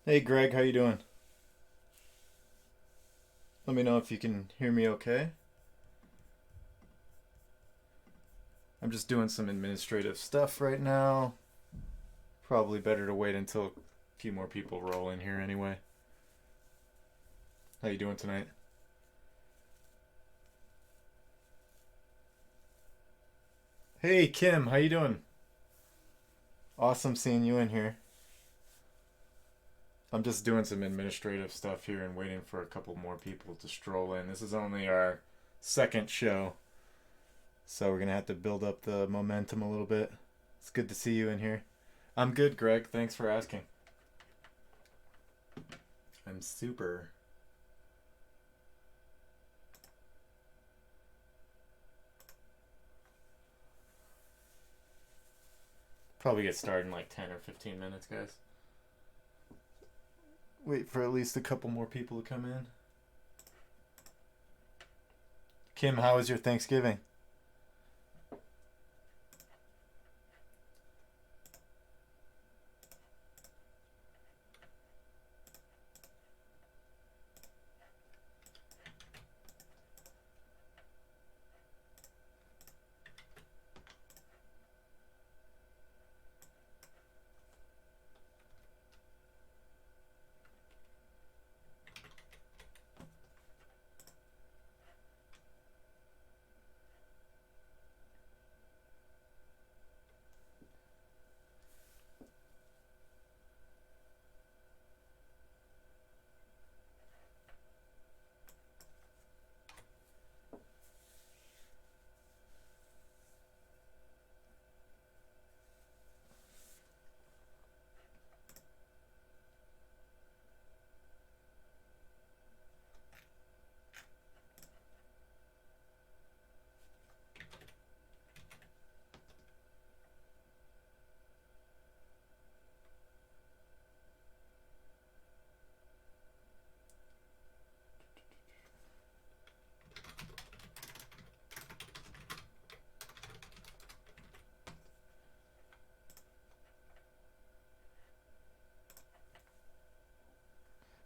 Hey Greg, how you doing? Let me know if you can hear me okay. I'm just doing some administrative stuff right now. Probably better to wait until a few more people roll in here anyway. How you doing tonight? Hey Kim, how you doing? Awesome seeing you in here. I'm just doing some administrative stuff here and waiting for a couple more people to stroll in. This is only our second show, so we're gonna have to build up the momentum a little bit. It's good to see you in here. I'm good, Greg. Thanks for asking. I'm super. Probably get started in like 10 or 15 minutes, guys. Wait for at least a couple more people to come in. Kim, how was your Thanksgiving?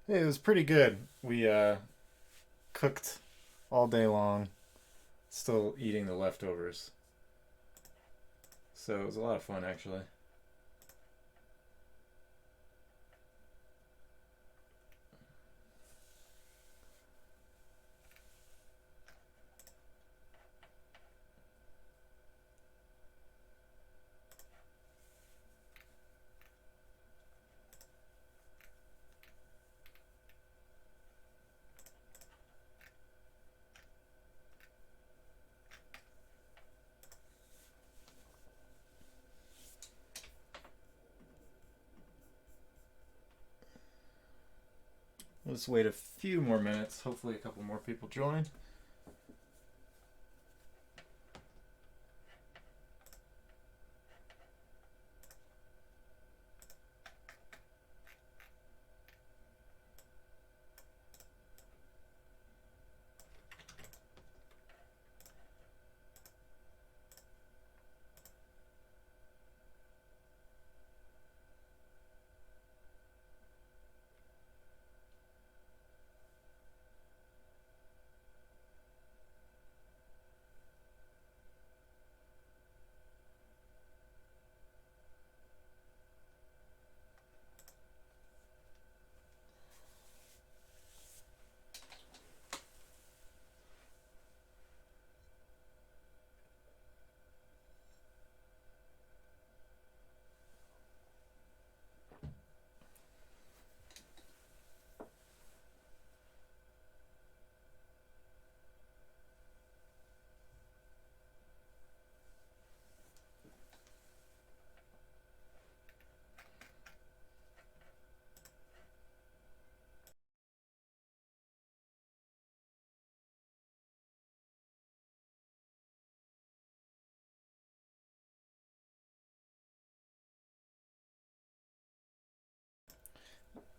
Hey, it was pretty good. We cooked all day long, still eating the leftovers. So it was a lot of fun, actually. Let's wait a few more minutes. Hopefully, a couple more people join.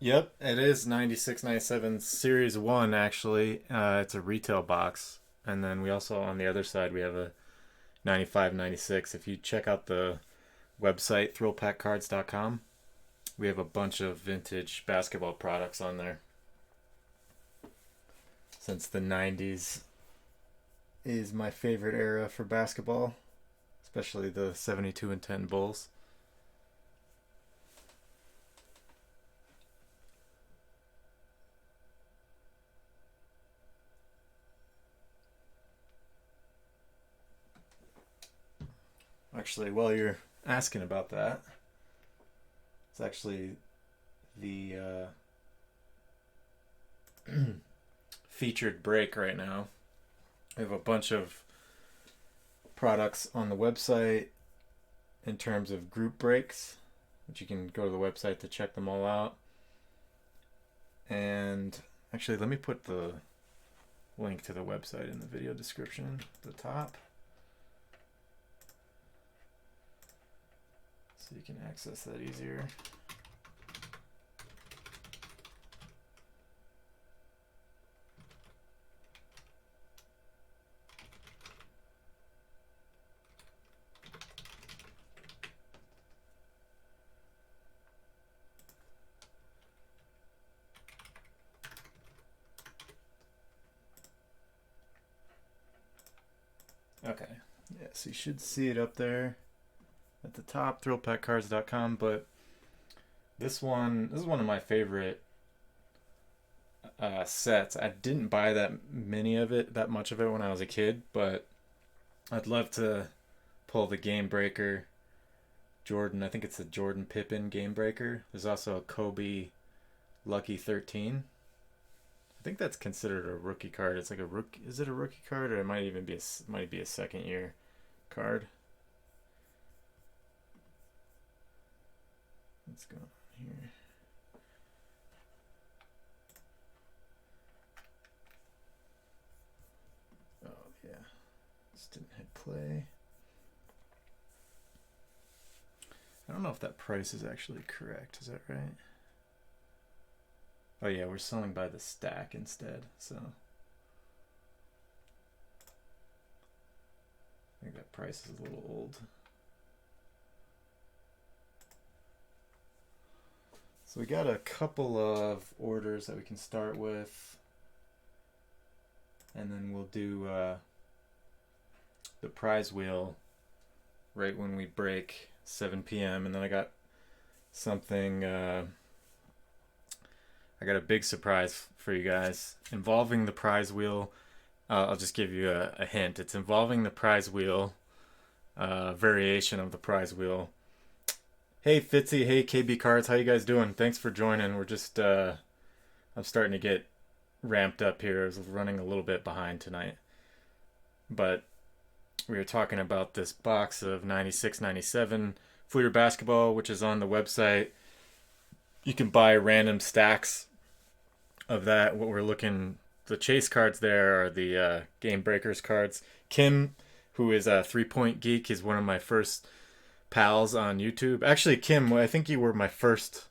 Yep, it is 9697 Series 1, actually. It's a retail box. And then we also, on the other side, we have a 9596. If you check out the website, thrillpackcards.com, we have a bunch of vintage basketball products on there. Since the 90s is my favorite era for basketball, especially the 72 and 10 Bulls. Actually, while you're asking about that, it's actually the featured break right now. We have a bunch of products on the website in terms of group breaks, which you can go to the website to check them all out. And actually, let me put the link to the website in the video description at the top, so you can access that easier. Okay, yeah, so you should see it up there at the top, thrillpackcards.com. But this is one of my favorite sets. I didn't buy that much of it when I was a kid, but I'd love to pull the Game Breaker Jordan. I think it's a Jordan Pippen Game Breaker. There's also a Kobe Lucky 13. I think that's considered a rookie card. It's like a rookie. Is it a rookie card, or it might even be a second year card? What's going on here? Oh yeah, just didn't hit play. I don't know if that price is actually correct. Is that right? Oh yeah, we're selling by the stack instead, so I think that price is a little old. So we got a couple of orders that we can start with, and then we'll do the prize wheel right when we break 7 p.m. And then I got something, I got a big surprise for you guys involving the prize wheel. I'll just give you a hint. It's involving the prize wheel, variation of the prize wheel. Hey Fitzy, hey KB Cards, how you guys doing? Thanks for joining. We're just, I'm starting to get ramped up here. I was running a little bit behind tonight. But we were talking about this box of 96-97 Fleer basketball, which is on the website. You can buy random stacks of that. What we're looking, the chase cards there are the Game Breakers cards. Kim, who is a 3-Point Geek, is one of my first pals on YouTube. Actually, Kim, I think you were my first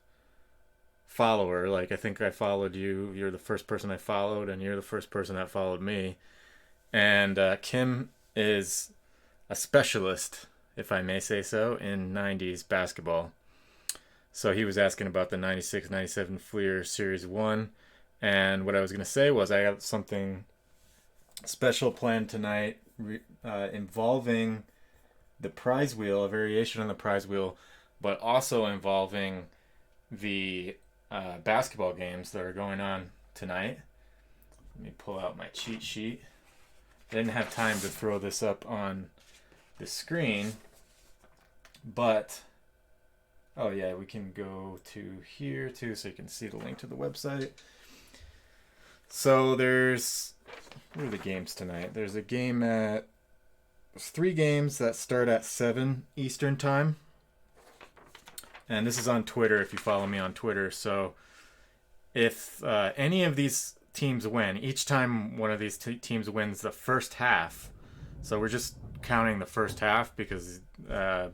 follower. Like, I think I followed you. You're the first person I followed, and you're the first person that followed me. And Kim is a specialist, if I may say so, in 90s basketball. So he was asking about the 96-97 Fleer Series 1. And what I was going to say was I got something special planned tonight involving the prize wheel, a variation on the prize wheel, but also involving the basketball games that are going on tonight. Let me pull out my cheat sheet. I didn't have time to throw this up on the screen, but oh yeah, we can go to here too, so you can see the link to the website. So what are the games tonight? There's 3 games that start at 7 Eastern time. And this is on Twitter if you follow me on Twitter. So if any of these teams win, each time one of these teams wins the first half, so we're just counting the first half because the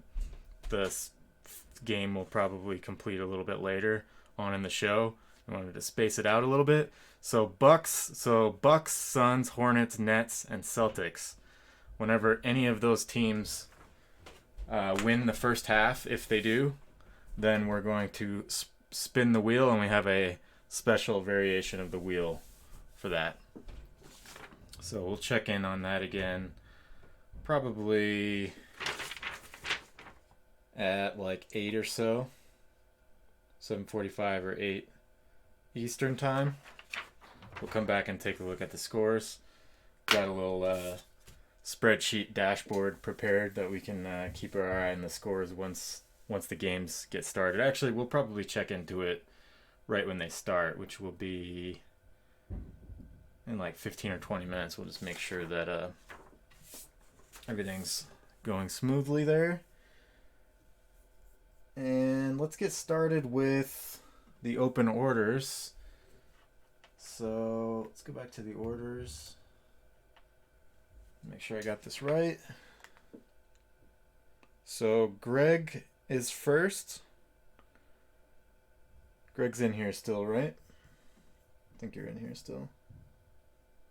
game will probably complete a little bit later on in the show. I wanted to space it out a little bit. So Bucks, Suns, Hornets, Nets, and Celtics. Whenever any of those teams win the first half, if they do, then we're going to spin the wheel, and we have a special variation of the wheel for that. So we'll check in on that again, probably at like 8 or so, 7:45 or 8 Eastern time. We'll come back and take a look at the scores. Got a little spreadsheet dashboard prepared that we can keep our eye on the scores once the games get started. Actually, we'll probably check into it right when they start, which will be in like 15 or 20 minutes. We'll just make sure that everything's going smoothly there. And let's get started with the open orders. So let's go back to the orders. Make sure I got this right. So Greg is first. Greg's in here still, right? I think you're in here still.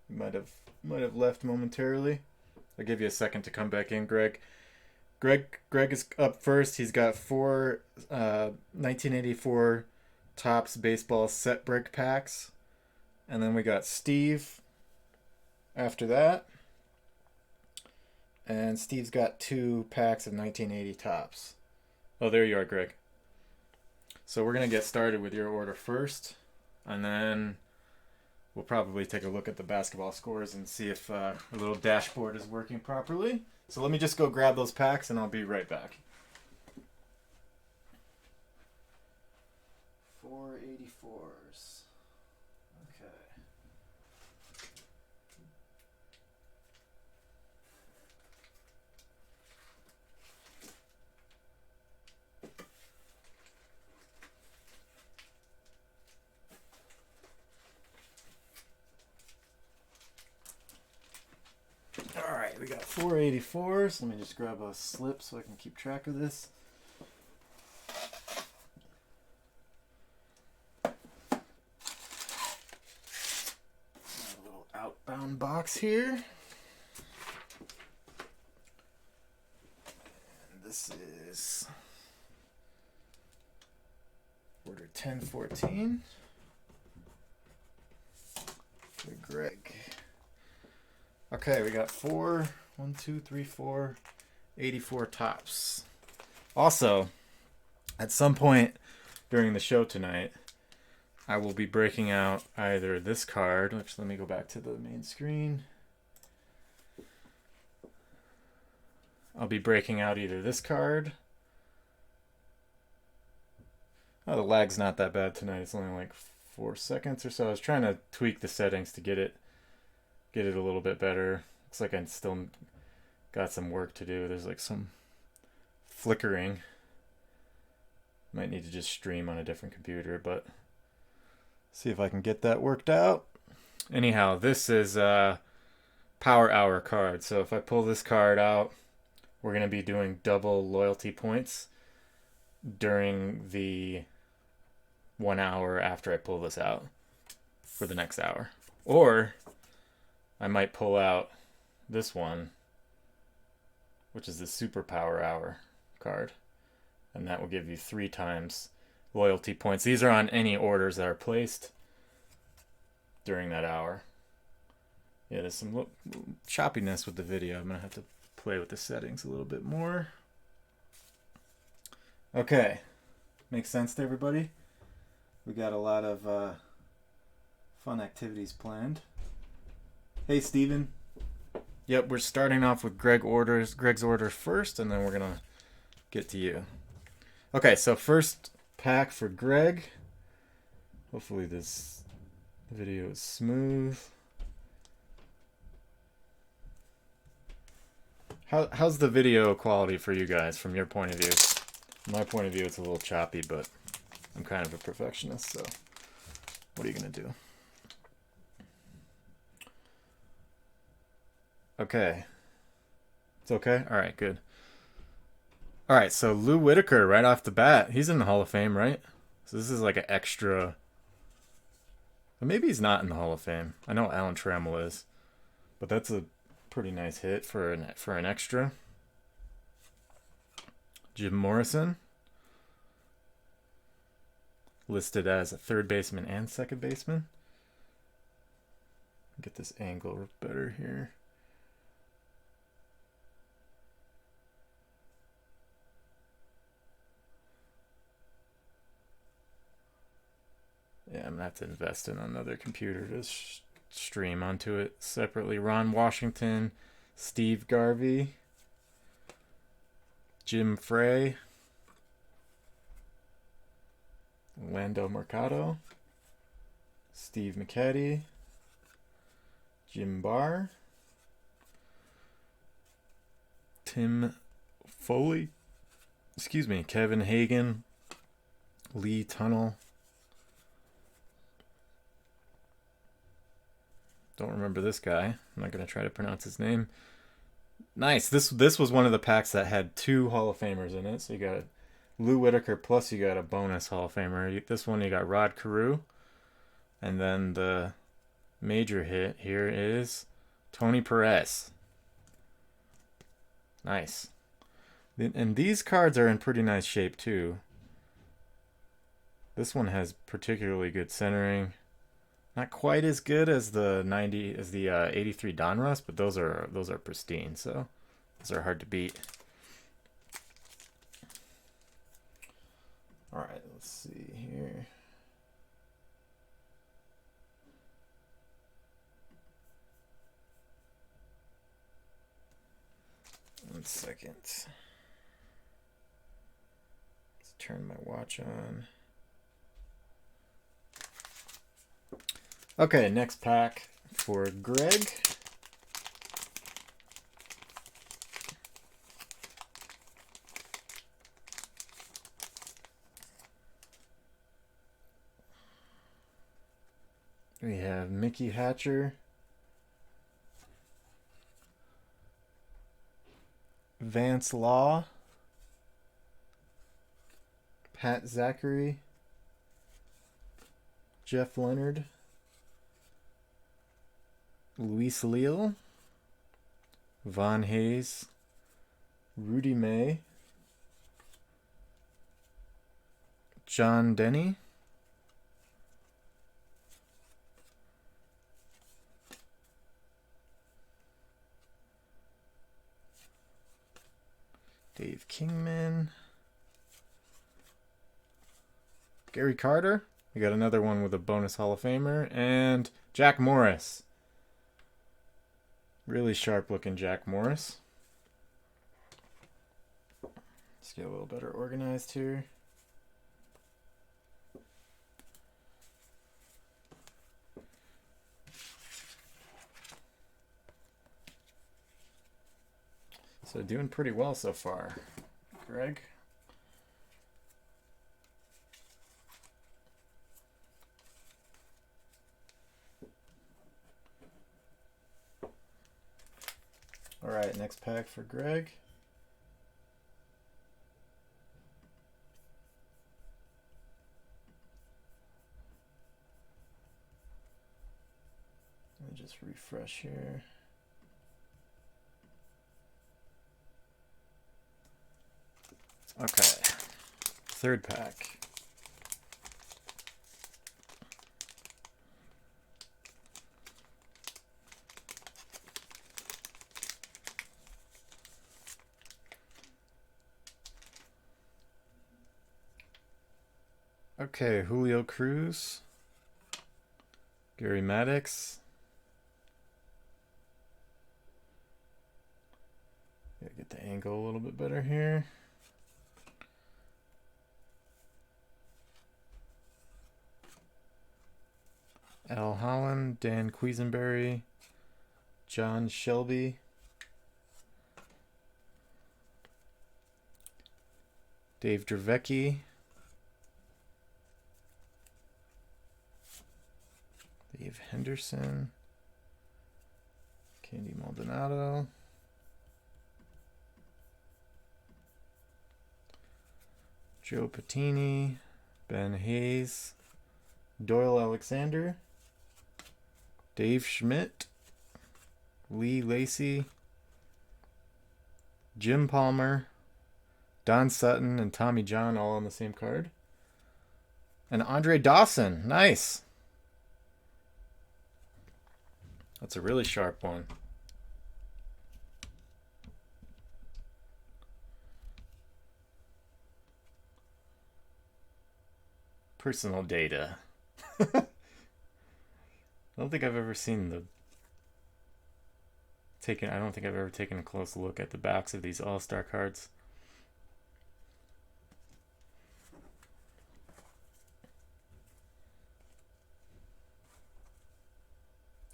You might have left momentarily. I'll give you a second to come back in, Greg. Greg is up first. He's got 4 1984 Topps baseball set brick packs. And then we got Steve after that. And Steve's got 2 packs of 1980 Topps. Oh, there you are, Greg. So we're going to get started with your order first. And then we'll probably take a look at the basketball scores and see if our little dashboard is working properly. So let me just go grab those packs and I'll be right back. 484s. Okay. All right, we got 484s. Let me just grab a slip so I can keep track of this. A little outbound box here. And this is order 1014 for Greg. Okay, we got 84 Topps. Also, at some point during the show tonight, I will be breaking out either this card, which let me go back to the main screen. I'll be breaking out either this card. Oh, the lag's not that bad tonight. It's only like 4 seconds or so. I was trying to tweak the settings to get it a little bit better. Looks like I still got some work to do. There's like some flickering. Might need to just stream on a different computer, but see if I can get that worked out. Anyhow, this is a Power Hour card. So if I pull this card out, we're going to be doing double loyalty points during the 1 hour after I pull this out for the next hour. Or I might pull out this one, which is the Super Power Hour card, and that will give you 3 times loyalty points. These are on any orders that are placed during that hour. Yeah, there's some choppiness with the video. I'm going to have to play with the settings a little bit more. Okay, makes sense to everybody? We got a lot of fun activities planned. Hey, Steven. Yep, we're starting off with Greg's order first, and then we're going to get to you. Okay, so first pack for Greg. Hopefully this video is smooth. How's the video quality for you guys from your point of view? From my point of view, it's a little choppy, but I'm kind of a perfectionist, so what are you going to do? Okay. It's okay? All right, good. All right, so Lou Whitaker right off the bat. He's in the Hall of Fame, right? So this is like an extra. Or maybe he's not in the Hall of Fame. I know Alan Trammell is. But that's a pretty nice hit for an extra. Jim Morrison. listed as a third baseman and second baseman. Get this angle better here. Yeah, I'm gonna have to invest in another computer to stream onto it separately. Ron Washington, Steve Garvey, Jim Frey, Lando Mercado, Steve McCaddy, Jim Barr, Tim Foley, Kevin Hagan, Lee Tunnell. Don't remember this guy. I'm not going to try to pronounce his name. Nice. This was one of the packs that had 2 Hall of Famers in it. So you got Lou Whitaker plus you got a bonus Hall of Famer. This one you got Rod Carew. And then the major hit here is Tony Perez. Nice. And these cards are in pretty nice shape too. This one has particularly good centering. Not quite as good as the 83 Donruss, but those are pristine, so those are hard to beat. All right, let's see here. One second. Let's turn my watch on. Okay, next pack for Greg. We have Mickey Hatcher, Vance Law, Pat Zachary, Jeff Leonard, Luis Leal, Von Hayes, Rudy May, John Denny, Dave Kingman, Gary Carter. We got another one with a bonus Hall of Famer, and Jack Morris. Really sharp looking Jack Morris. Let's get a little better organized here. So doing pretty well so far, Greg. All right, next pack for Greg. Let me just refresh here. Okay, third pack. Okay, Julio Cruz, Gary Maddox. Gotta get the angle a little bit better here. Al Holland, Dan Quisenberry, John Shelby, Dave Dravecki, Dave Henderson, Candy Maldonado, Joe Patini, Ben Hayes, Doyle Alexander, Dave Schmidt, Lee Lacy, Jim Palmer, Don Sutton, and Tommy John all on the same card. And Andre Dawson. Nice. That's a really sharp one. Personal data. I don't think I've ever seen the I don't think I've ever taken a close look at the backs of these All-Star cards.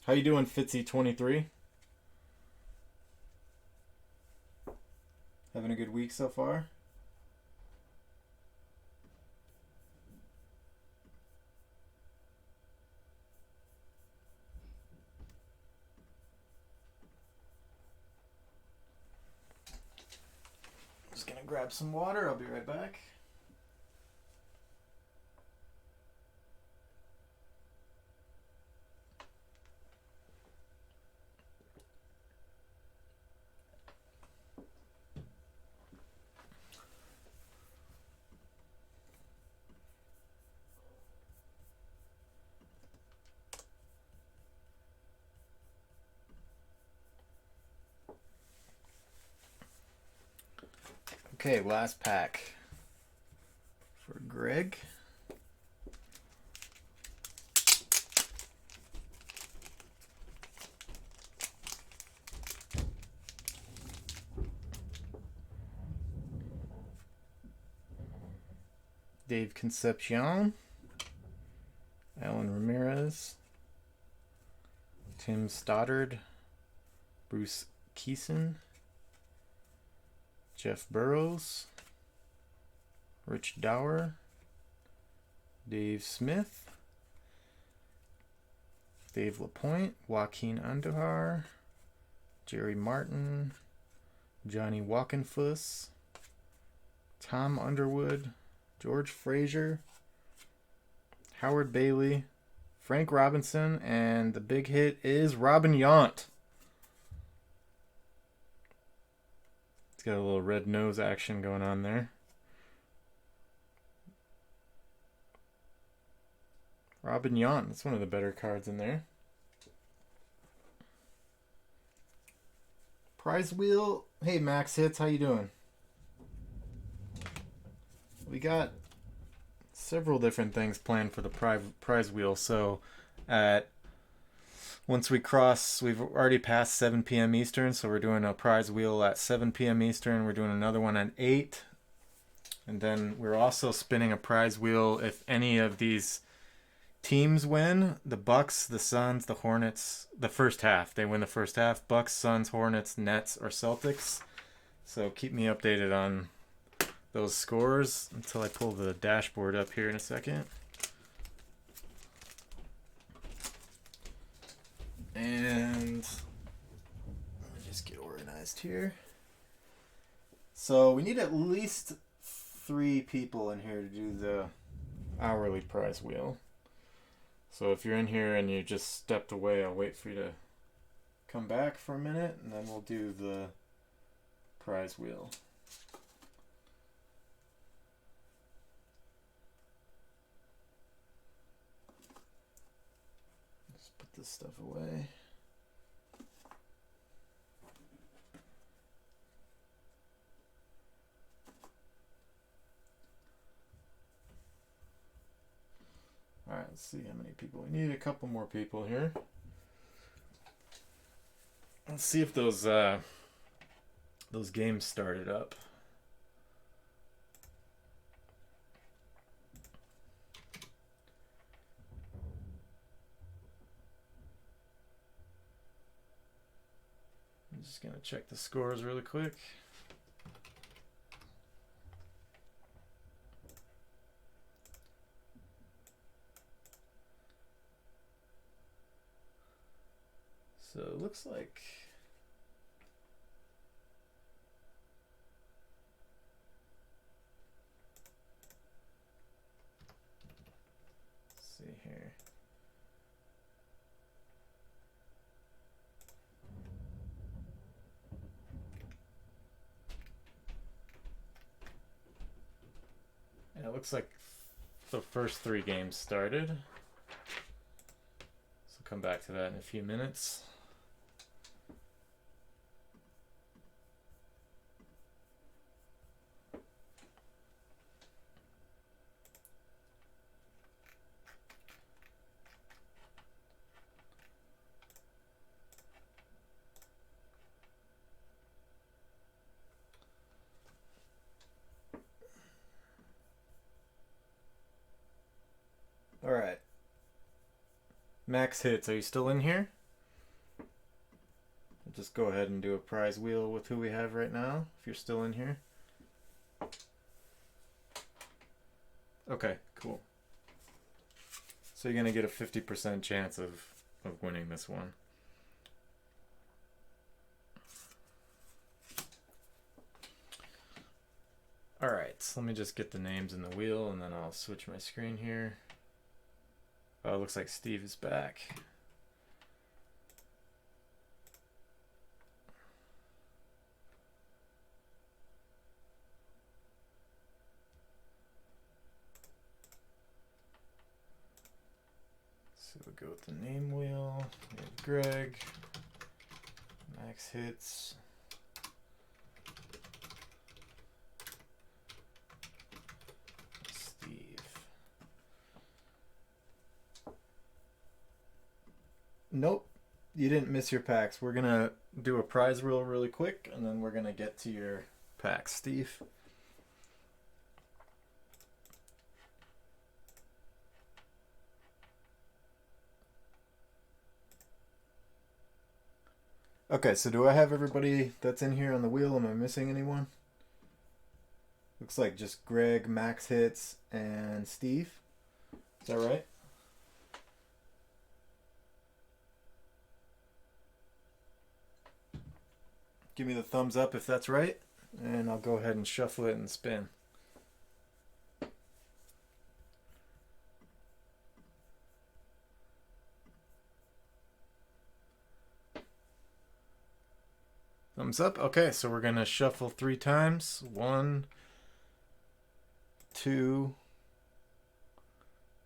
How you doing, Fitzy23? Having a good week so far? Just gonna grab some water. I'll be right back. Okay, last pack for Greg. Dave Concepcion, Alan Ramirez, Tim Stoddard, Bruce Keeson, Jeff Burrows, Rich Dower, Dave Smith, Dave Lapointe, Joaquin Andujar, Jerry Martin, Johnny Walkenfuss, Tom Underwood, George Frazier, Howard Bailey, Frank Robinson, and the big hit is Robin Yount. It's got a little red nose action going on there. Robin Yount, that's one of the better cards in there. Prize wheel. Hey, Max Hits, how you doing? We got several different things planned for the prize wheel. So once we cross, we've already passed 7 p.m. Eastern, so we're doing a prize wheel at 7 p.m. Eastern. We're doing another one at 8. And then we're also spinning a prize wheel if any of these teams win. The Bucks, the Suns, the Hornets, the first half. They win the first half. Bucks, Suns, Hornets, Nets, or Celtics. So keep me updated on those scores until I pull the dashboard up here in a second. And let me just get organized here. So we need at least 3 people in here to do the hourly prize wheel. So if you're in here and you just stepped away, I'll wait for you to come back for a minute, and then we'll do the prize wheel. Just put this stuff away. All right, let's see how many people. We need a couple more people here. Let's see if those games started up. I'm just gonna check the scores really quick. So it looks like let's see here. And it looks like the first 3 games started. So come back to that in a few minutes. All right. Max Hits, are you still in here? I'll just go ahead and do a prize wheel with who we have right now, if you're still in here. Okay, cool. So you're going to get a 50% chance of winning this one. All right, so let me just get the names in the wheel, and then I'll switch my screen here. Oh, it looks like Steve is back. So we'll go with the name wheel. We have Greg, Max Hits, Steve. Nope, you didn't miss your packs. We're gonna do a prize wheel really quick, and then we're gonna get to your packs, Steve. Okay, so do I have everybody that's in here on the wheel? Am I missing anyone? Looks like just Greg, Max Hits, and Steve. Is that right? Give me the thumbs up if that's right, and I'll go ahead and shuffle it and spin. Thumbs up. Okay, so we're gonna shuffle 3 times. 1, 2,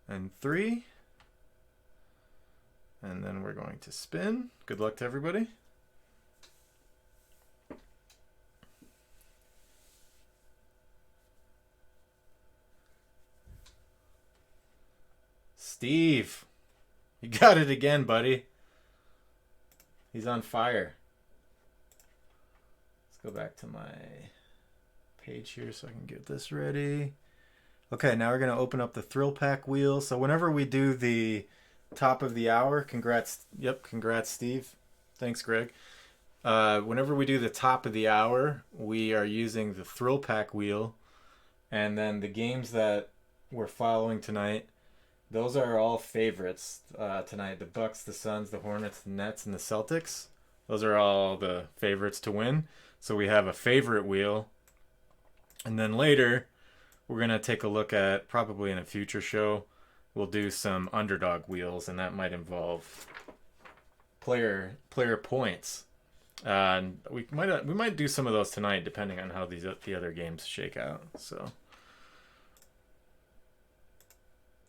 and 3. And then we're going to spin. Good luck to everybody. Steve, you got it again, buddy. He's on fire. Go back to my page here so I can get this ready. Okay, now we're going to open up the Thrillpack wheel. So whenever we do the top of the hour, congrats. Yep, congrats, Steve. Thanks, Greg. Whenever we do the top of the hour, we are using the Thrillpack wheel. And then the games that we're following tonight, those are all favorites tonight. The Bucks, the Suns, the Hornets, the Nets, and the Celtics. Those are all the favorites to win. So we have a favorite wheel. And then later, we're going to take a look at, probably in a future show, we'll do some underdog wheels, and that might involve player points. And we might do some of those tonight, depending on how the other games shake out.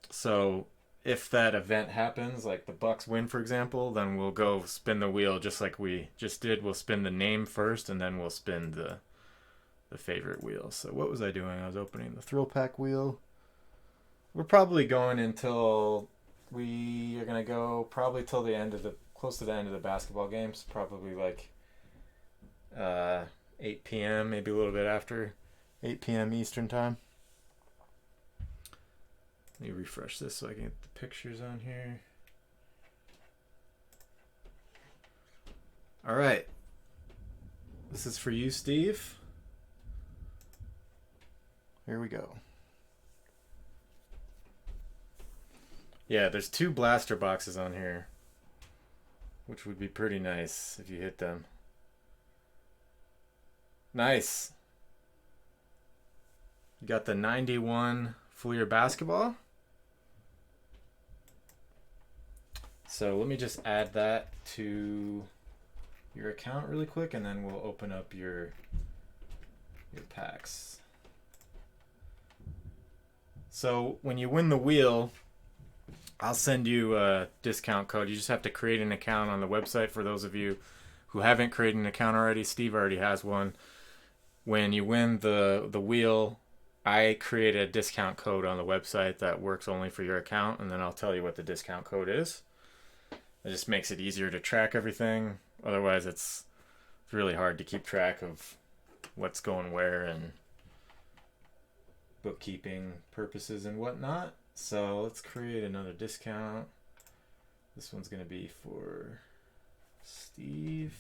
So if that event happens, like the Bucks win, for example, then we'll go spin the wheel just like we just did. We'll spin the name first, and then we'll spin the favorite wheel. So what was I doing? I was opening the Thrillpack wheel. We're probably going until we are going to go probably till the end of close to the end of the basketball games, probably like 8 p.m., maybe a little bit after 8 p.m. Eastern time. Let me refresh this so I can get the pictures on here. All right. This is for you, Steve. Here we go. Yeah, there's 2 blaster boxes on here, which would be pretty nice if you hit them. Nice. You got the 91 Fleer basketball. So let me just add that to your account really quick, and then we'll open up your packs. So when you win the wheel, I'll send you a discount code. You just have to create an account on the website. For those of you who haven't created an account already, Steve already has one. When you win the wheel, I create a discount code on the website that works only for your account, and then I'll tell you what the discount code is. It just makes it easier to track everything. Otherwise, it's really hard to keep track of what's going where and bookkeeping purposes and whatnot. So let's create another discount. This one's going to be for Steve.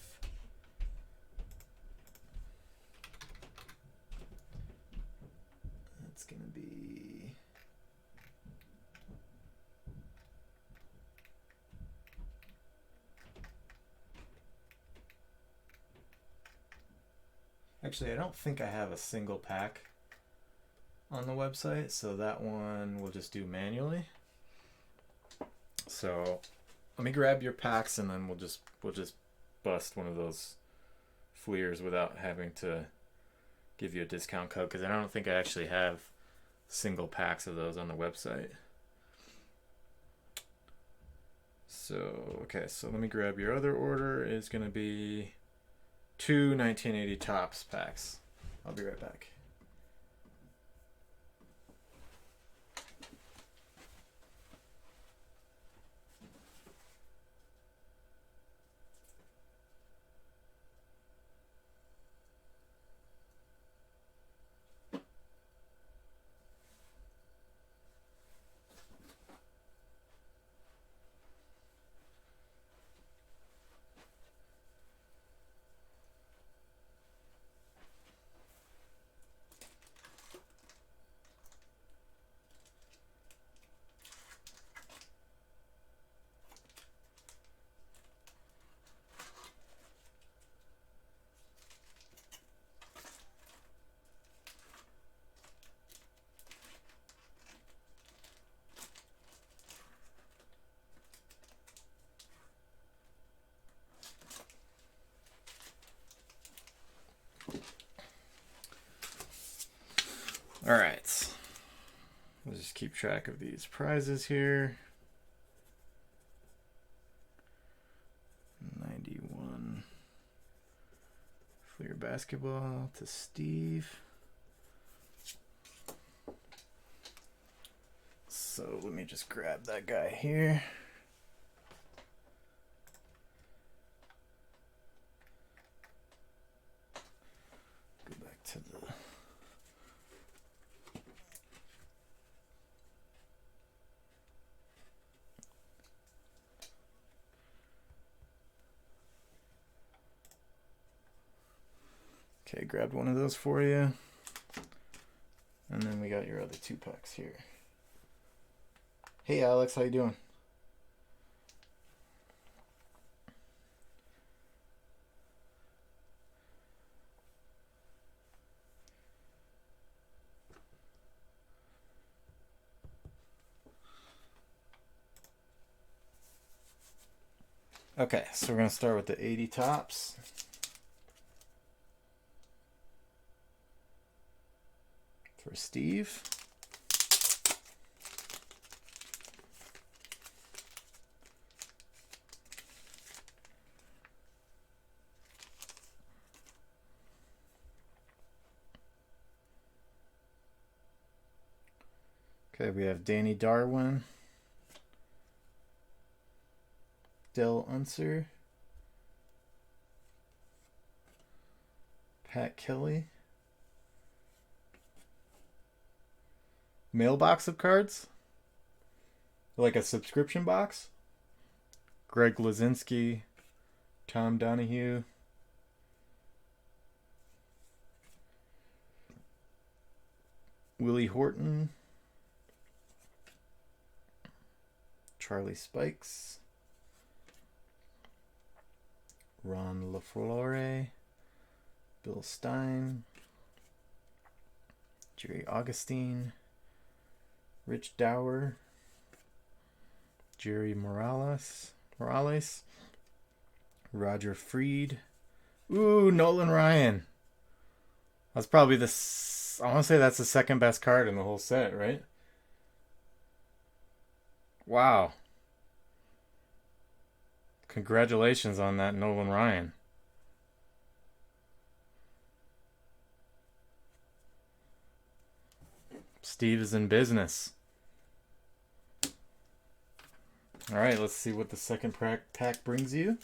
It's going to be actually, I don't think I have a single pack on the website, so that one we'll just do manually. So let me grab your packs, and then we'll just bust one of those fleers without having to give you a discount code, because I don't think I actually have single packs of those on the website. So okay, so let me grab your other order. Is going to be 2 1980 Tops packs. I'll be right back. All right, we'll just keep track of these prizes here. 91 Fleer basketball to Steve. So let me just grab that guy here. Go back to the Okay, grabbed one of those for you. And then we got your other 2 packs here. Hey Alex, how you doing? Okay, so we're going to start with the 80 Tops. For Steve. Okay, we have Danny Darwin, Del Unser, Pat Kelly. Mailbox of cards? Like a subscription box? Greg Lazinski, Tom Donahue, Willie Horton, Charlie Spikes, Ron LaFleur, Bill Stein, Jerry Augustine, Rich Dower, Jerry Morales, Roger Freed. Ooh, Nolan Ryan. That's probably I want to say that's the second best card in the whole set, right? Wow. Congratulations on that, Nolan Ryan. Steve is in business. All right, let's see what the second pack brings you.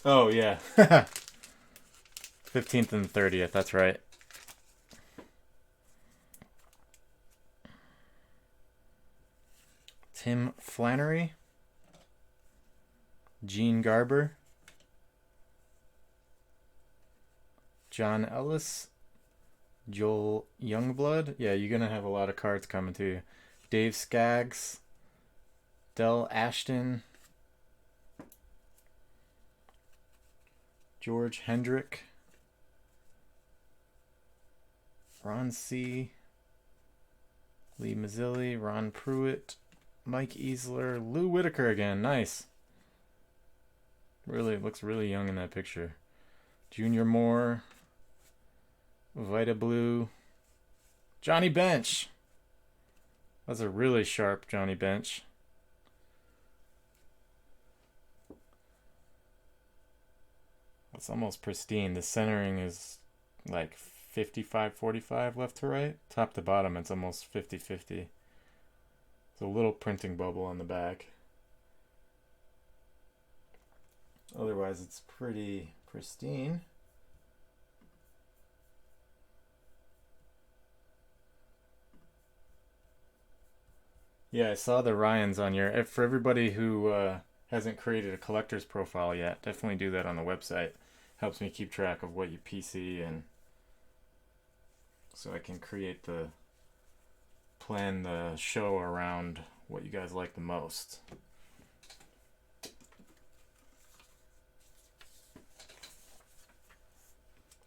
Oh, yeah. 15th and 30th, that's right. Tim Flannery. Gene Garber. John Ellis. Joel Youngblood. Yeah, you're going to have a lot of cards coming to you. Dave Skaggs. Del Ashton. George Hendrick. Ron C. Lee Mazzilli. Ron Pruitt. Mike Easler. Lou Whitaker again. Nice. Really looks really young in that picture. Junior Moore. Vita Blue. Johnny Bench. That's a really sharp Johnny Bench. That's almost pristine. The centering is like 55-45 left to right. Top to bottom, it's almost 50-50. There's a little printing bubble on the back. Otherwise, it's pretty pristine. Yeah, I saw the Ryans on your. For everybody who hasn't created a collector's profile yet, definitely do that on the website. Helps me keep track of what you PC, and so I can plan the show around what you guys like the most.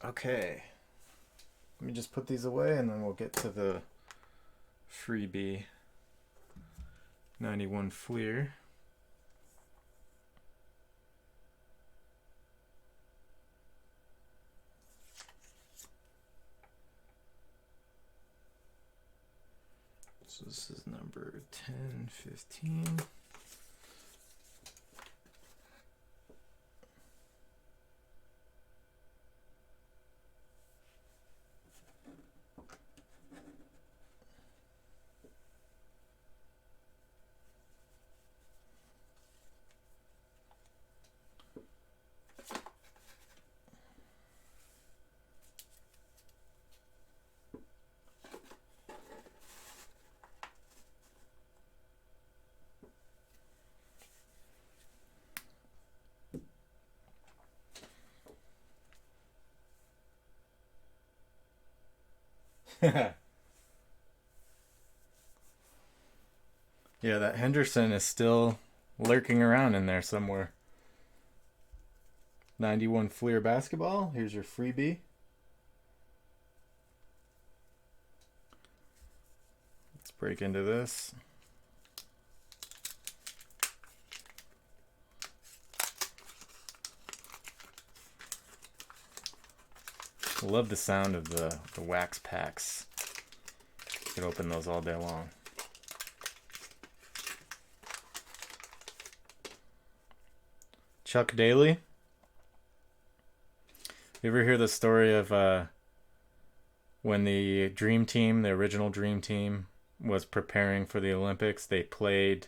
Okay. Let me just put these away and then we'll get to the freebie 91 Fleer. So this is number 1015. Yeah, that Henderson is still lurking around in there somewhere. 91 Fleer basketball. Here's your freebie. Let's break into this. Love the sound of the wax packs. You could open those all day long. Chuck Daly. You ever hear the story of when the Dream Team, the original Dream Team, was preparing for the Olympics? They played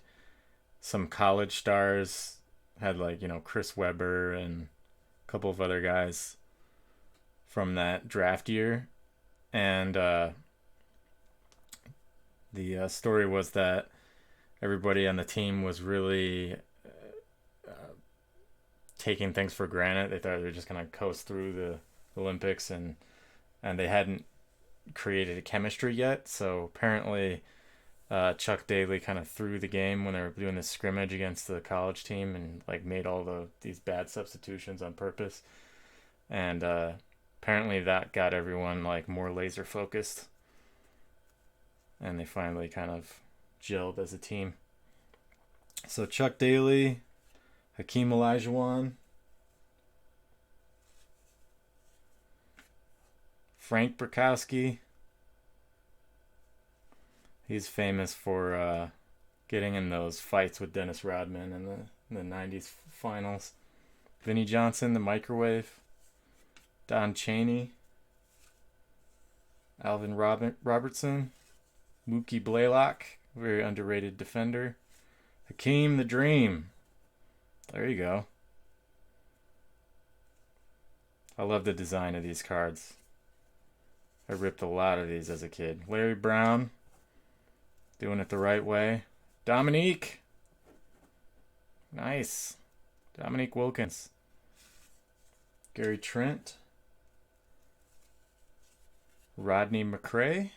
some college stars, had like, Chris Webber and a couple of other guys from that draft year. And the story was that everybody on the team was really taking things for granted. They thought they were just going to coast through the Olympics, and they hadn't created a chemistry yet. So apparently Chuck Daly kind of threw the game when they were doing this scrimmage against the college team, and like made all these bad substitutions on purpose. And apparently that got everyone like more laser focused, and they finally kind of gelled as a team. So Chuck Daly, Hakeem Olajuwon, Frank Burkowski, He's famous for getting in those fights with Dennis Rodman in the 90s finals. Vinnie Johnson, the microwave. Don Chaney. Alvin Robertson. Mookie Blaylock, very underrated defender. Hakeem the Dream. There you go. I love the design of these cards. I ripped a lot of these as a kid. Larry Brown. Doing it the right way. Dominique. Nice. Dominique Wilkins. Gary Trent. Rodney McRae.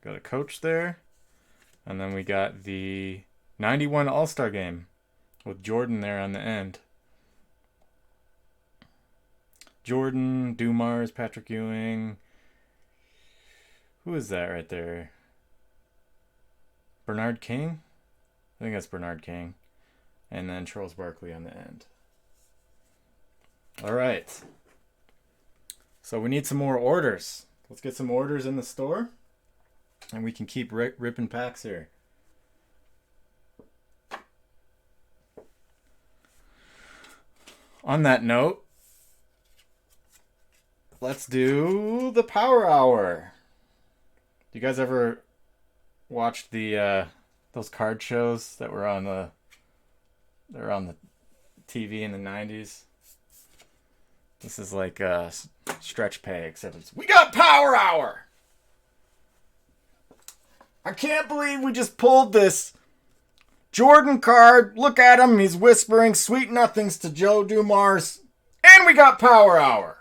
Got a coach there. And then we got the 91 All-Star Game with Jordan there on the end. Jordan, Dumars, Patrick Ewing. Who is that right there? Bernard King? I think that's Bernard King. And then Charles Barkley on the end. All right. So we need some more orders. Let's get some orders in the store. And we can keep ripping packs here. On that note, let's do the Power Hour. You guys ever watched the those card shows that were on the TV in the 90s? This is like Stretch Pay, except it's we got Power Hour. I can't believe we just pulled this Jordan card. Look at him. He's whispering sweet nothings to Joe Dumars. And we got Power Hour.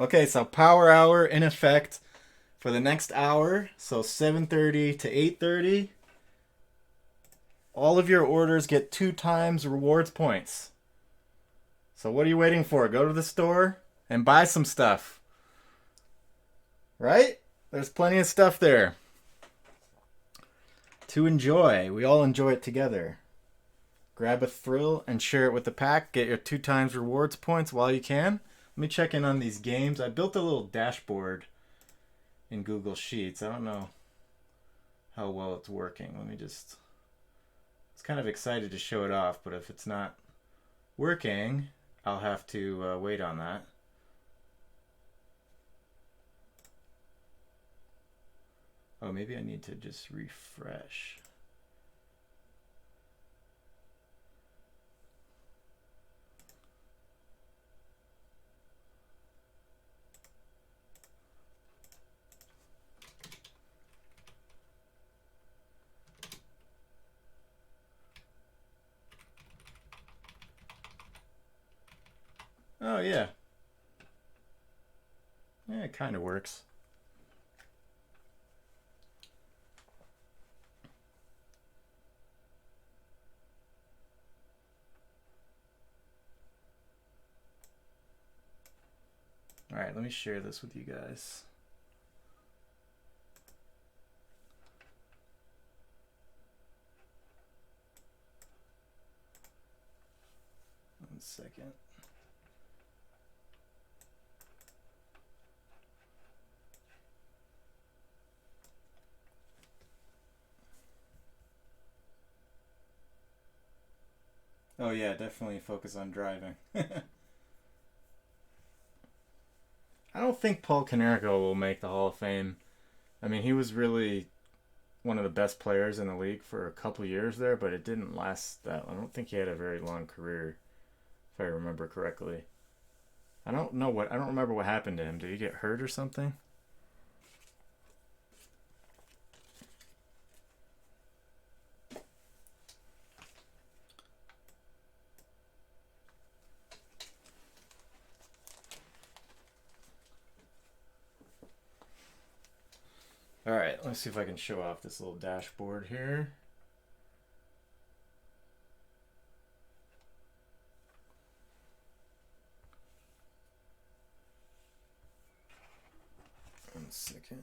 Okay, so Power Hour in effect for the next hour. So 7:30 to 8:30. All of your orders get 2 times rewards points. So what are you waiting for? Go to the store and buy some stuff. Right? There's plenty of stuff there to enjoy. We all enjoy it together. Grab a thrill and share it with the pack. Get your 2 times rewards points while you can. Let me check in on these games. I built a little dashboard in Google Sheets. I don't know how well it's working. Let me just... I was kind of excited to show it off, but if it's not working, I'll have to wait on that. Oh, maybe I need to just refresh. Oh, yeah. Yeah, it kind of works. All right, let me share this with you guys. One second. Oh yeah, definitely focus on driving. I don't think Paul Konerko will make the Hall of Fame. I mean, he was really one of the best players in the league for a couple years there, but it didn't last that. I don't think he had a very long career, if I remember correctly. I don't remember what happened to him. Did he get hurt or something? All right, let's see if I can show off this little dashboard here. One second.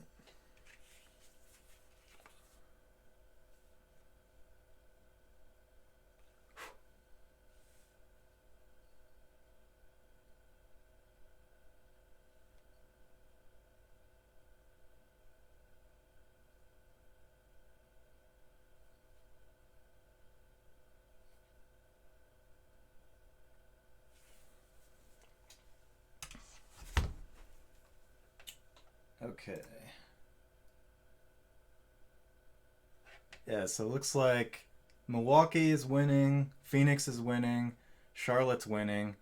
Okay. Yeah, so it looks like Milwaukee is winning, Phoenix is winning, Charlotte's winning.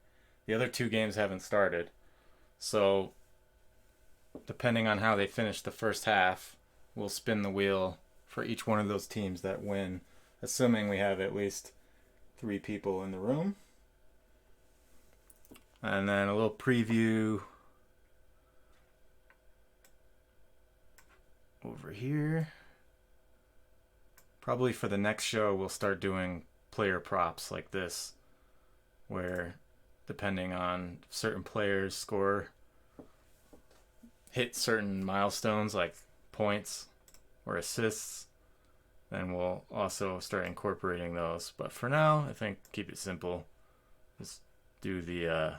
The other two games haven't started. So, depending on how they finish the first half, we'll spin the wheel for each one of those teams that win, assuming we have at least 3 people in the room. And then a little preview over here. Probably for the next show, we'll start doing player props like this, where depending on certain players score, hit certain milestones like points or assists, then we'll also start incorporating those. But for now, I think keep it simple. Just do the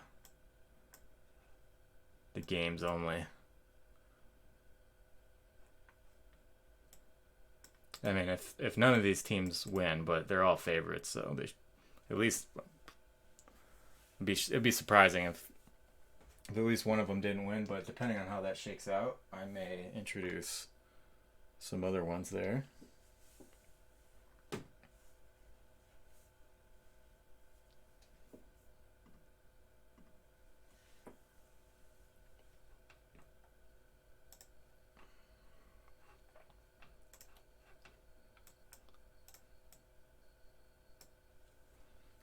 games only. I mean, if none of these teams win, but they're all favorites, so they at least it'd be surprising if at least one of them didn't win. But depending on how that shakes out, I may introduce some other ones there.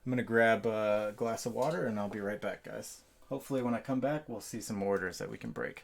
I'm going to grab a glass of water and I'll be right back, guys. Hopefully when I come back, we'll see some orders that we can break.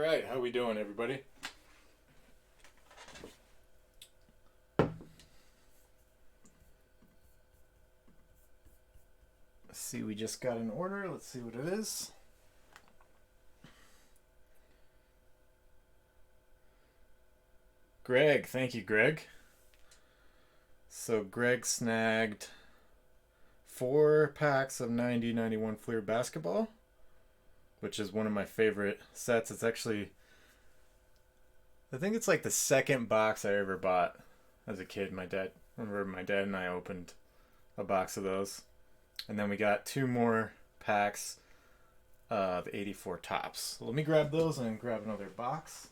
right, how we doing, everybody? Let's see, we just got an order. Let's see what it is. Greg, thank you, Greg. So Greg snagged 4 packs of 90-91 Fleer basketball, which is one of my favorite sets. It's actually, I think it's like the second box I ever bought as a kid. I remember my dad and I opened a box of those. And then we got 2 more packs of 84 tops. So let me grab those and grab another box.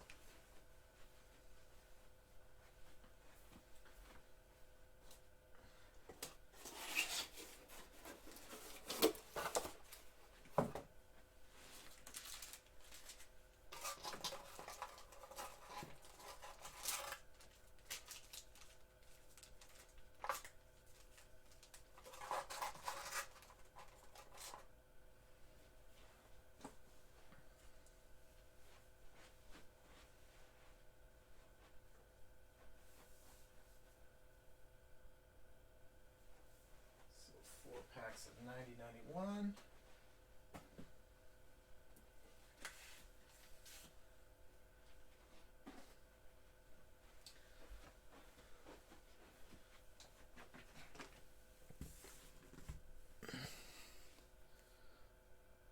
Packs of 90-91.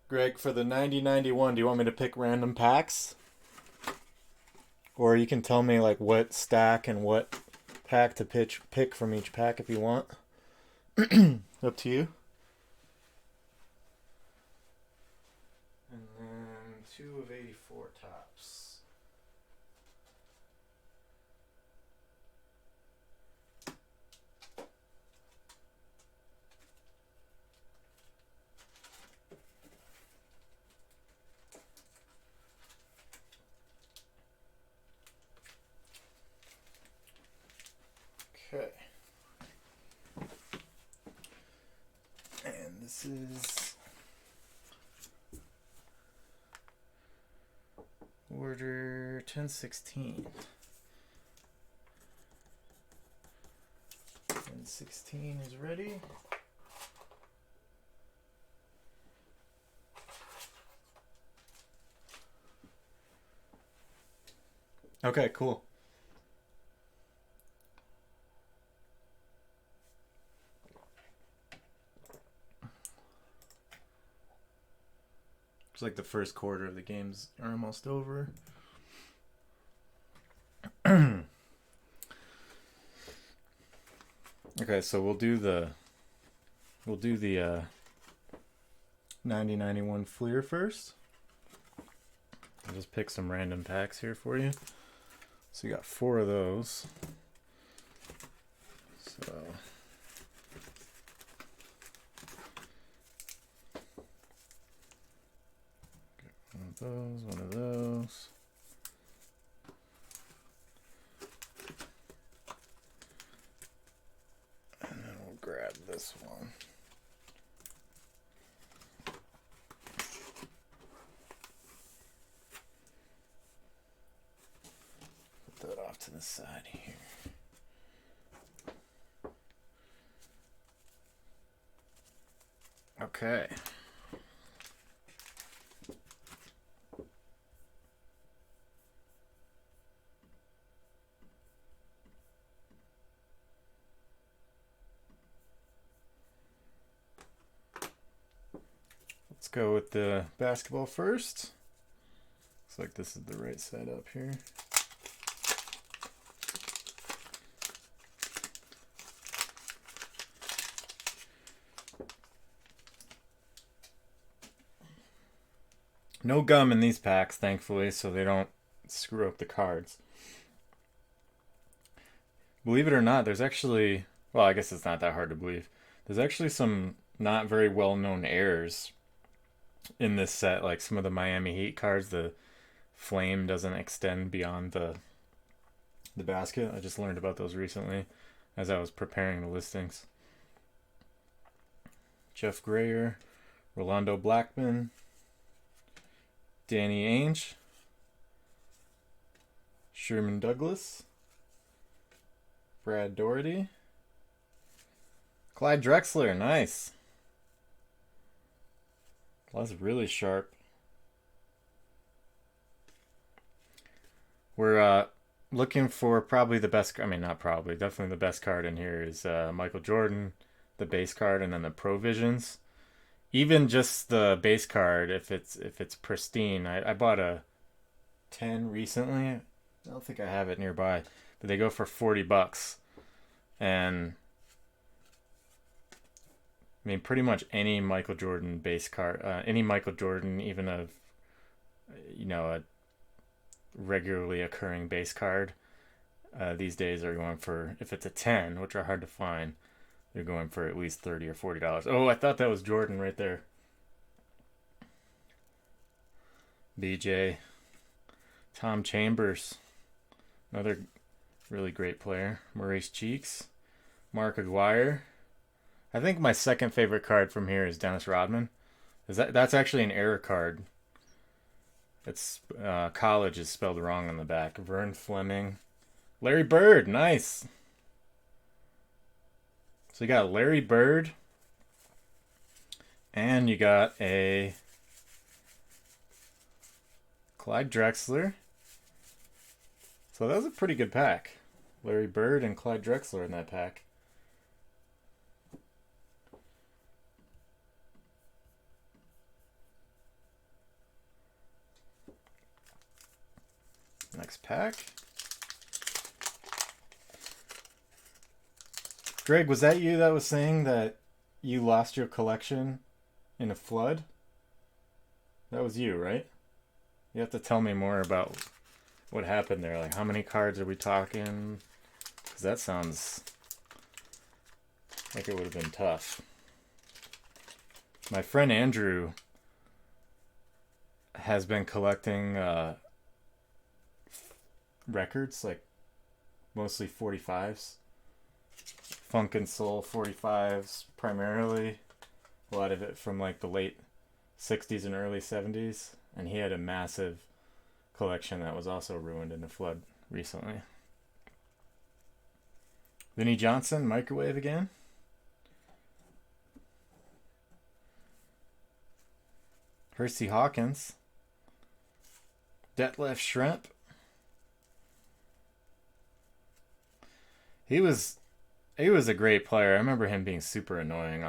Greg, for the 90-91, do you want me to pick random packs? Or you can tell me like what stack and what pack to pick from each pack if you want. Up to you. And then 2 of 84 tops. Okay. And this is order 1016. 1016 is ready. Okay, cool. It's like the first quarter of the games are almost over. Okay, so we'll do the 90-91 Fleer first. I'll just pick some random packs here for you. So you got 4 of those. So one of those. And then we'll grab this one. Put that off to the side here. Okay. Let's go with the basketball first. Looks like this is the right side up here. No gum in these packs, thankfully, so they don't screw up the cards. Believe it or not, there's actually, well, I guess it's not that hard to believe. There's actually some not very well-known errors in this set, like some of the Miami Heat cards. The flame doesn't extend beyond the basket. I just learned about those recently as I was preparing the listings. Jeff Grayer, Rolando Blackman, Danny Ainge, Sherman Douglas. Brad Doherty. Clyde Drexler, nice. Well, that's really sharp. We're looking for probably the best. I mean, not probably. Definitely the best card in here is Michael Jordan, the base card, and then the Provisions. Even just the base card, if it's pristine. I bought a 10 recently. I don't think I have it nearby, but they go for $40, and I mean, pretty much any Michael Jordan base card, any Michael Jordan, even a regularly occurring base card, these days are going for, if it's a 10, which are hard to find, they're going for at least $30 or $40. Oh, I thought that was Jordan right there. BJ, Tom Chambers, another really great player. Maurice Cheeks, Mark Aguirre. I think my second favorite card from here is Dennis Rodman. That's actually an error card. It's college is spelled wrong on the back. Vern Fleming, Larry Bird, nice. So you got Larry Bird, and you got a Clyde Drexler. So that was a pretty good pack. Larry Bird and Clyde Drexler in that pack. Next pack. Greg, was that you that was saying that you lost your collection in a flood? That was you, right? You have to tell me more about what happened there. Like, how many cards are we talking? Because that sounds like it would have been tough. My friend Andrew has been collecting records, like mostly 45s. Funk and Soul 45s primarily. A lot of it from like the late 60s and early 70s. And he had a massive collection that was also ruined in a flood recently. Vinnie Johnson, microwave again. Hersey Hawkins. Detlef Schrempf. He was a great player. I remember him being super annoying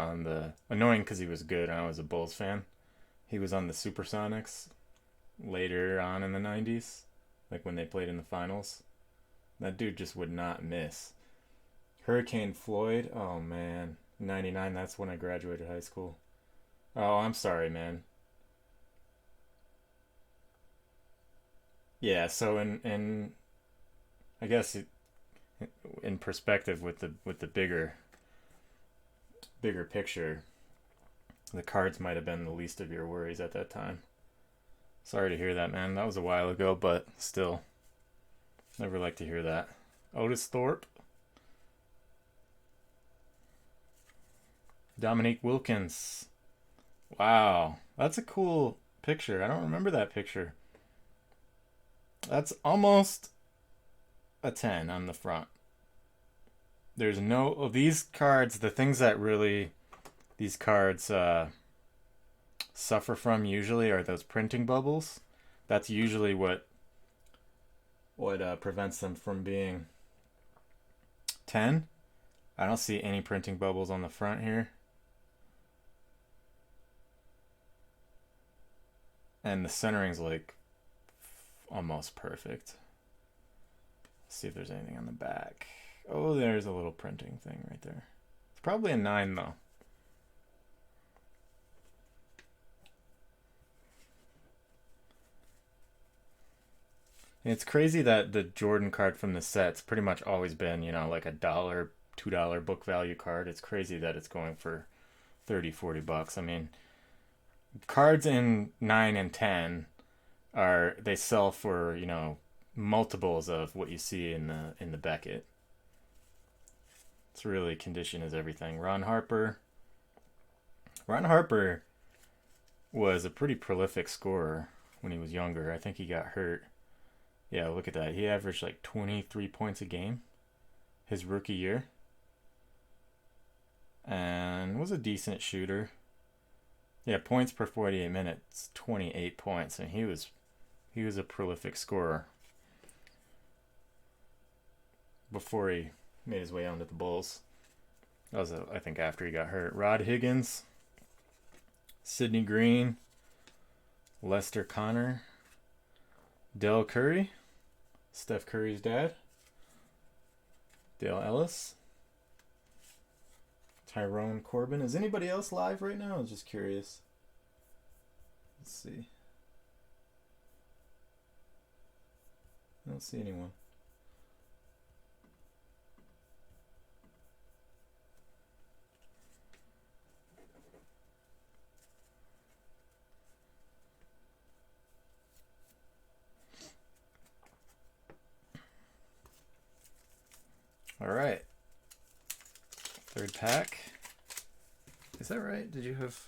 because he was good and I was a Bulls fan. He was on the Supersonics later on in the 90s, like when they played in the finals. That dude just would not miss. Hurricane Floyd, oh man, 99, that's when I graduated high school. Oh, I'm sorry, man. Yeah, so in I guess in perspective with the bigger picture, the cards might have been the least of your worries at that time. Sorry to hear that, man. That was a while ago, but still, never like to hear that. Otis Thorpe, Dominique Wilkins. Wow, that's a cool picture. I don't remember that picture. That's almost a 10 on the front. There's no of these cards. The things that really these cards suffer from usually are those printing bubbles. That's usually what prevents them from being 10. I don't see any printing bubbles on the front here. And the centering's like almost perfect. Let's see if there's anything on the back. Oh, there's a little printing thing right there. It's probably a 9 though. It's crazy that the Jordan card from the set's pretty much always been, like $1, $2 book value card. It's crazy that it's going for $30-$40. I mean, cards in 9 and 10 they sell for, multiples of what you see in the Beckett. It's really condition is everything. Ron Harper was a pretty prolific scorer when he was younger. I think he got hurt Yeah, look at that. He averaged like 23 points a game his rookie year. And was a decent shooter. Yeah, points per 48 minutes, 28 points, and he was a prolific scorer before he made his way onto the Bulls. That was, I think, after he got hurt. Rod Higgins, Sidney Green, Lester Connor, Del Curry, Steph Curry's dad, Dale Ellis, Tyrone Corbin. Is anybody else live right now? I'm just curious. Let's see. I don't see anyone. All right. Third pack. Is that right? Did you have...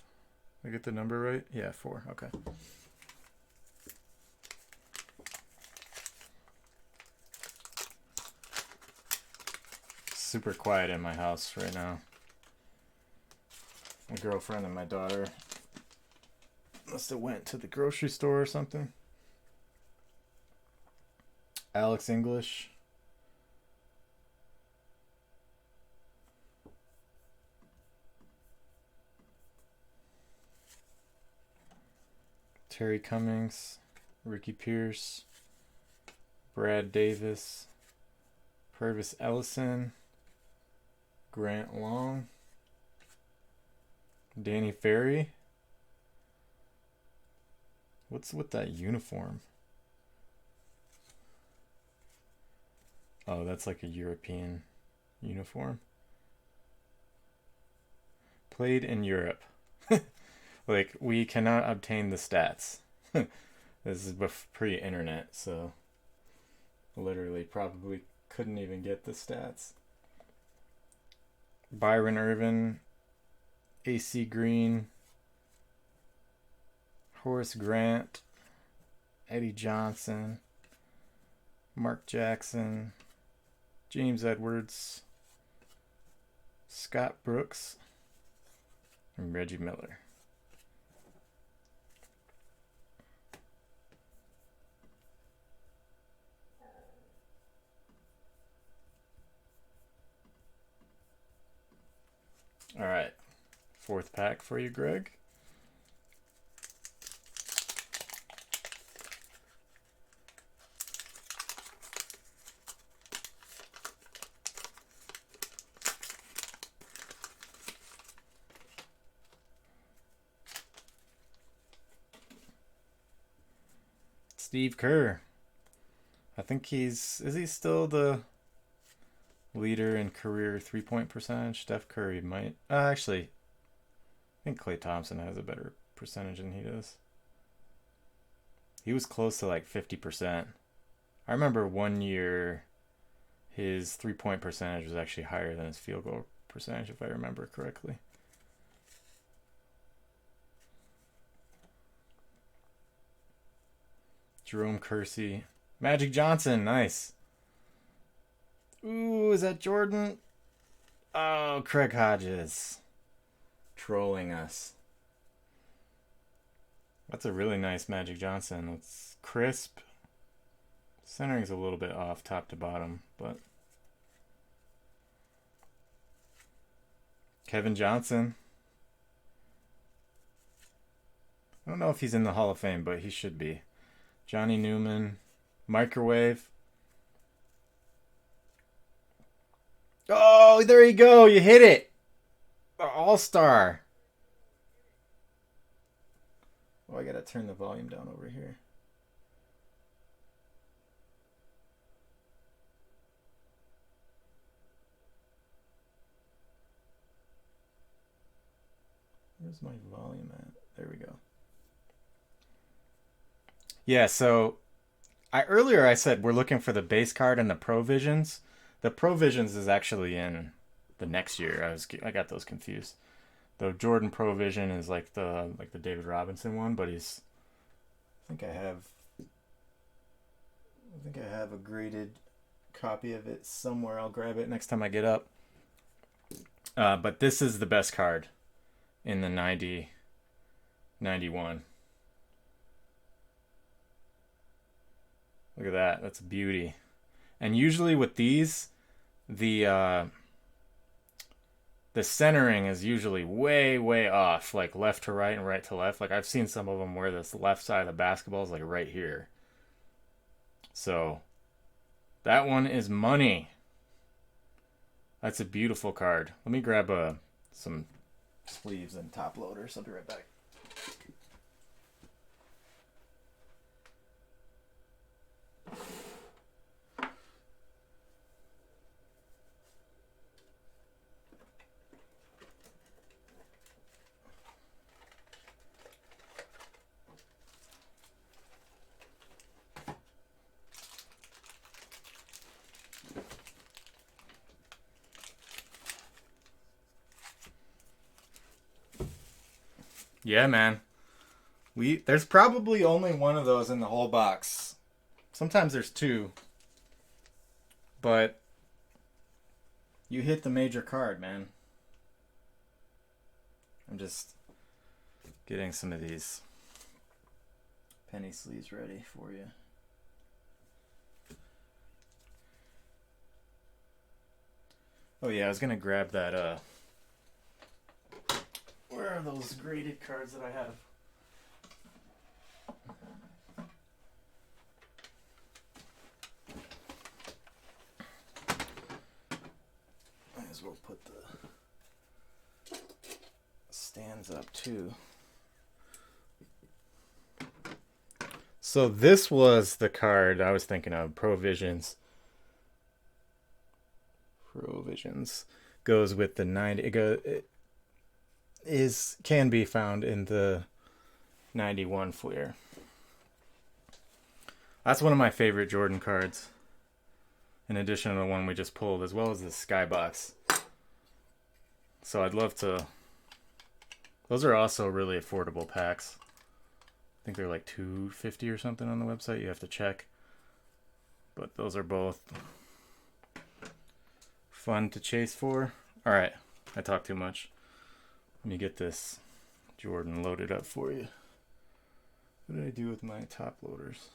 I get the number right? Yeah, 4. Okay. Super quiet in my house right now. My girlfriend and my daughter must have went to the grocery store or something. Alex English. Terry Cummings, Ricky Pierce, Brad Davis, Purvis Ellison, Grant Long, Danny Ferry. What's with that uniform? Oh, that's like a European uniform. Played in Europe. Like, we cannot obtain the stats. This is pre-internet, so literally probably couldn't even get the stats. Byron Irvin, AC Green, Horace Grant, Eddie Johnson, Mark Jackson, James Edwards, Scott Brooks, and Reggie Miller. All right, 4th pack for you, Greg. Steve Kerr. I think is he still the leader in career 3-point percentage? Steph Curry might. Actually, I think Klay Thompson has a better percentage than he does. He was close to like 50%. I remember one year his 3-point percentage was actually higher than his field goal percentage, if I remember correctly. Jerome Kersey. Magic Johnson, nice. Ooh, is that Jordan? Oh, Craig Hodges. Trolling us. That's a really nice Magic Johnson. It's crisp. Centering's a little bit off top to bottom, but... Kevin Johnson. I don't know if he's in the Hall of Fame, but he should be. Johnny Newman. Microwave. Oh, there you go. You hit it. All-star. Oh, I gotta turn the volume down over here. Where's my volume at? There we go. Yeah, so earlier I said we're looking for the base card and the Provisions. The Provisions is actually in the next year. I got those confused. The Jordan Provision is like the David Robinson one, but I think I have I think I have a graded copy of it somewhere. I'll grab it next time I get up. But this is the best card in the 91. Look at that. That's a beauty. And usually with these, the centering is usually way, way off, like left to right and right to left. Like I've seen some of them where this left side of the basketball is like right here. So that one is money. That's a beautiful card. Let me grab some sleeves and top loaders. I'll be right back. Yeah, man. There's probably only one of those in the whole box. Sometimes there's two. But you hit the major card, man. I'm just getting some of these penny sleeves ready for you. Oh yeah, I was gonna grab that where are those graded cards that I have? Might as well put the stands up too. So this was the card I was thinking of, Provisions. Provisions goes with the 90. It can be found in the 91 Fleer. That's one of my favorite Jordan cards. In addition to the one we just pulled, as well as the Skybox. So I'd love to. Those are also really affordable packs. I think they're like $250 or something on the website. You have to check. But those are both fun to chase for. All right, I talk too much. Let me get this Jordan loaded up for you. What did I do with my top loaders?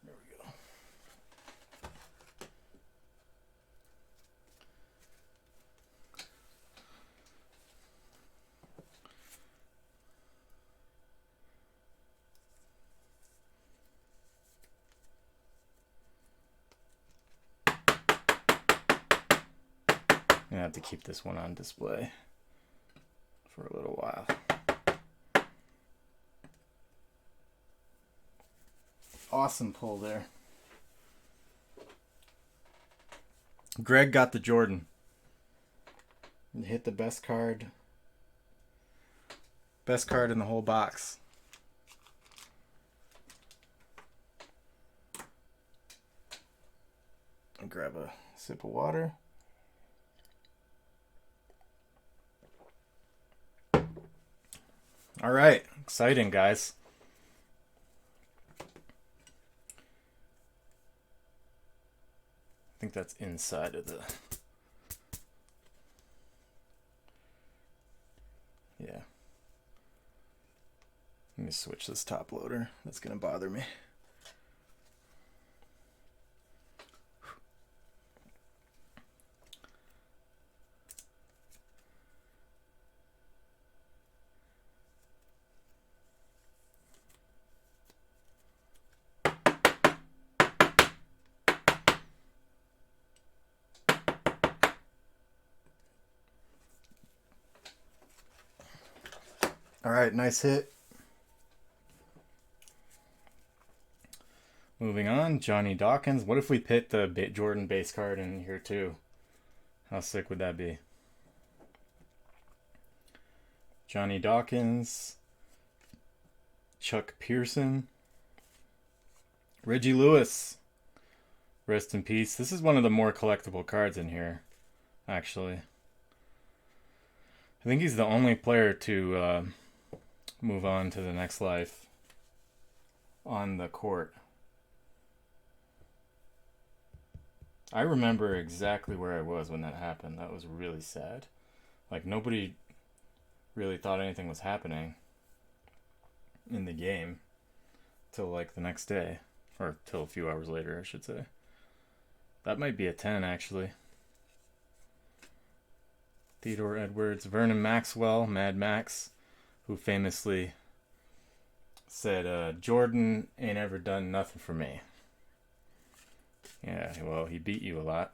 There we go. I have to keep this one on display for a little while. Awesome pull there. Greg got the Jordan. And hit the best card. Best card in the whole box. I'll grab a sip of water. All right, exciting, guys. I think that's inside of the... Yeah. Let me switch this top loader. That's going to bother me. All right, nice hit. Moving on, Johnny Dawkins. What if we put the Jordan base card in here too? How sick would that be? Johnny Dawkins, Chuck Pearson, Reggie Lewis. Rest in peace. This is one of the more collectible cards in here, actually. I think he's the only player to move on to the next life on the court. I remember exactly where I was when that happened. That was really sad. Like, nobody really thought anything was happening in the game till like the next day, or till a few hours later, I should say. That might be a 10, actually. Theodore Edwards, Vernon Maxwell, Mad Max, who famously said, Jordan ain't ever done nothing for me. Yeah, well, he beat you a lot.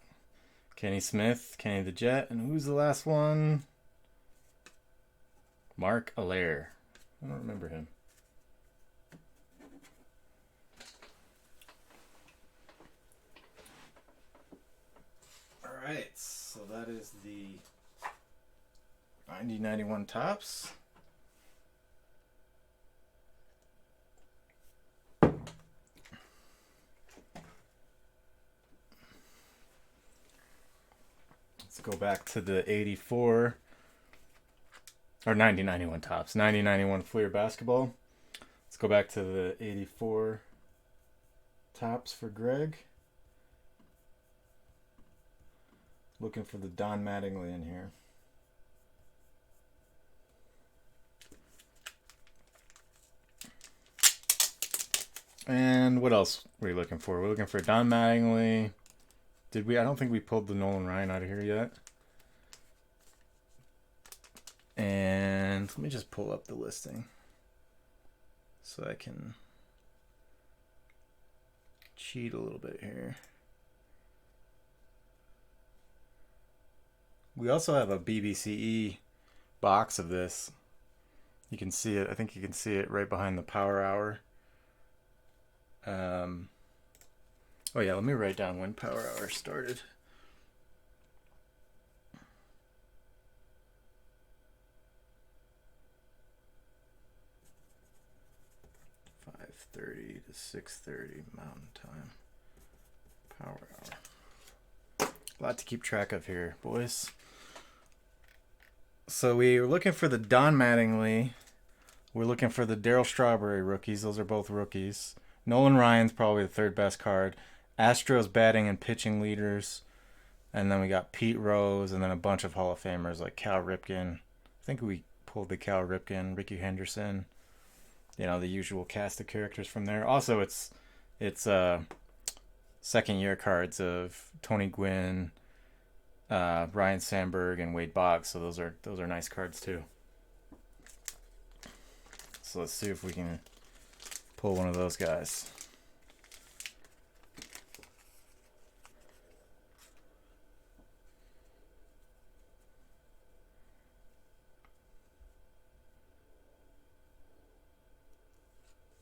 Kenny Smith, Kenny the Jet, and who's the last one? Mark Allaire. I don't remember him. Alright, so that is the 90-91 Topps. Let's go back to the 84 or 90-91 Topps. 90-91 Fleer basketball. Let's go back to the 84 Topps for Greg. Looking for the Don Mattingly in here. And what else were you looking for? We're looking for Don Mattingly. Did we? I don't think we pulled the Nolan Ryan out of here yet. And let me just pull up the listing so I can cheat a little bit here. We also have a BBCE box of this. You can see it. I think you can see it right behind the Power Hour. Oh yeah, let me write down when Power Hour started. .30 to 6:30 Mountain Time. Power Hour. A lot to keep track of here, boys. So we were looking for the Don Mattingly. We're looking for the Darryl Strawberry rookies. Those are both rookies. Nolan Ryan's probably the third best card. Astros batting and pitching leaders. And then we got Pete Rose and then a bunch of Hall of Famers like Cal Ripken. I think we pulled the Cal Ripken, Ricky Henderson. You know, the usual cast of characters from there. Also, it's second year cards of Tony Gwynn, Ryan Sandberg, and Wade Boggs. So those are nice cards too. So let's see if we can pull one of those guys.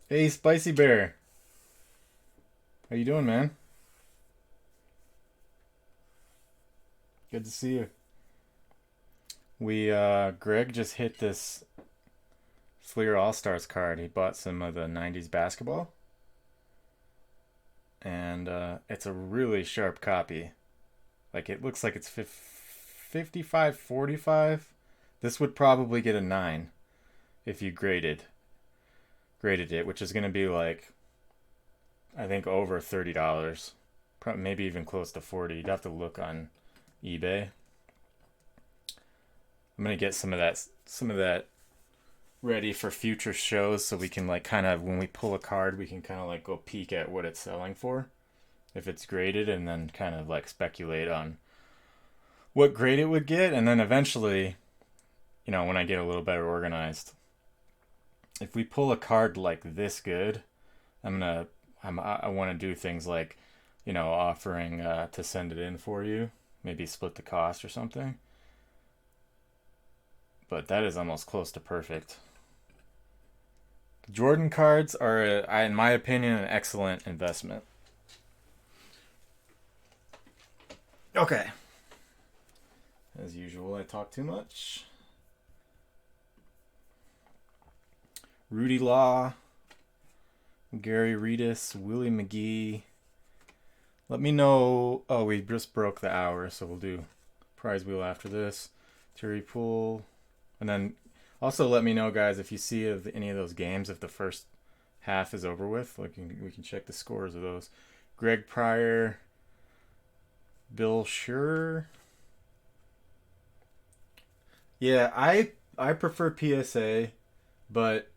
Hey, Spicy Bear. How you doing, man? Good to see you. Greg just hit this Fleer All-Stars card. He bought some of the 90s basketball. And it's a really sharp copy. Like, it looks like it's 55-45. This would probably get a 9 if you graded it, which is going to be like, I think over $30. Probably maybe even close to 40. You'd have to look on eBay. I'm going to get some of that ready for future shows so we can like kind of, when we pull a card, we can kind of like go peek at what it's selling for if it's graded, and then kind of like speculate on what grade it would get. And then eventually, you know, when I get a little better organized, if we pull a card like this good, I want to do things like, you know, offering to send it in for you, maybe split the cost or something. But that is almost close to perfect. Jordan cards are, in my opinion, an excellent investment. Okay. As usual, I talk too much. Rudy Law, Gary Redis, Willie McGee. Let me know. Oh, we just broke the hour, so we'll do prize wheel after this. Terry Poole, And then also let me know, guys, if you see of any of those games, if the first half is over with, like we can check the scores of those. Greg Pryor, Bill Schur. Yeah, I prefer PSA, but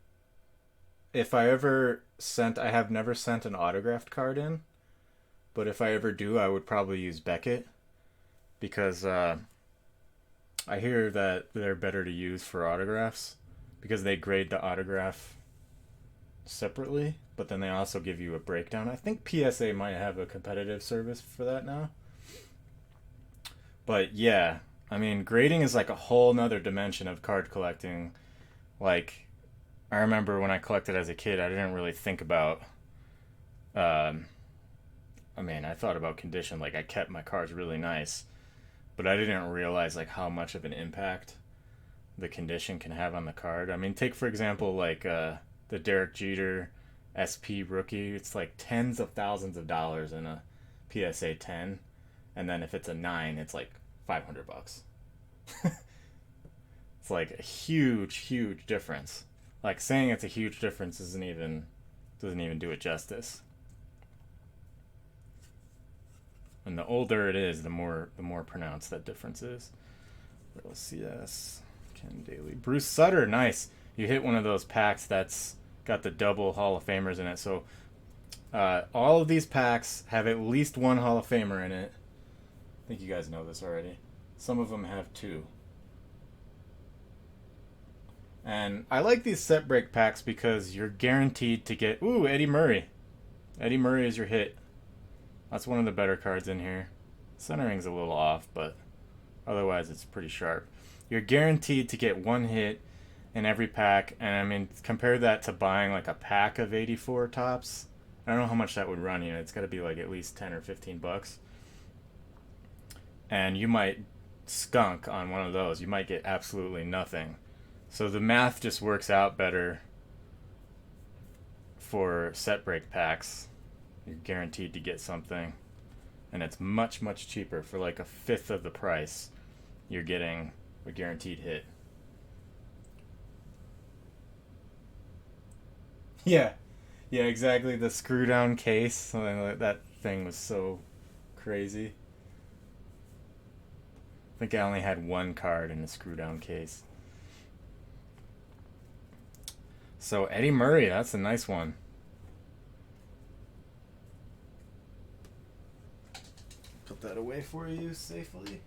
if I ever sent, I have never sent an autographed card in, but if I ever do, I would probably use Beckett because I hear that they're better to use for autographs because they grade the autograph separately, but then they also give you a breakdown. I think PSA might have a competitive service for that now. But yeah, I mean, grading is like a whole nother dimension of card collecting. Like, I remember when I collected as a kid, I didn't really think about. Um, I mean, I thought about condition. Like, I kept my cards really nice, but I didn't realize like how much of an impact the condition can have on the card. I mean, take for example like the Derek Jeter SP rookie. It's like tens of thousands of dollars in a PSA 10, and then if it's a 9, it's like $500. It's like a huge difference. Like saying it's a huge difference doesn't even do it justice. And the older it is, the more pronounced that difference is. LCS, Ken Daly, Bruce Sutter, nice. You hit one of those packs that's got the double Hall of Famers in it. So all of these packs have at least one Hall of Famer in it. I think you guys know this already. Some of them have two. And I like these set break packs because you're guaranteed to get... Ooh, Eddie Murray. Eddie Murray is your hit. That's one of the better cards in here. Centering's a little off, but otherwise it's pretty sharp. You're guaranteed to get one hit in every pack, and I mean, compare that to buying like a pack of 84 tops. I don't know how much that would run you. It's got to be like at least 10 or 15 bucks. And you might skunk on one of those. You might get absolutely nothing. So the math just works out better for set break packs. You're guaranteed to get something, and it's much cheaper. For like a fifth of the price, you're getting a guaranteed hit. Yeah, exactly. The screw down case, that thing was so crazy. I think I only had one card in the screw down case. So Eddie Murray, that's a nice one. Put that away for you safely.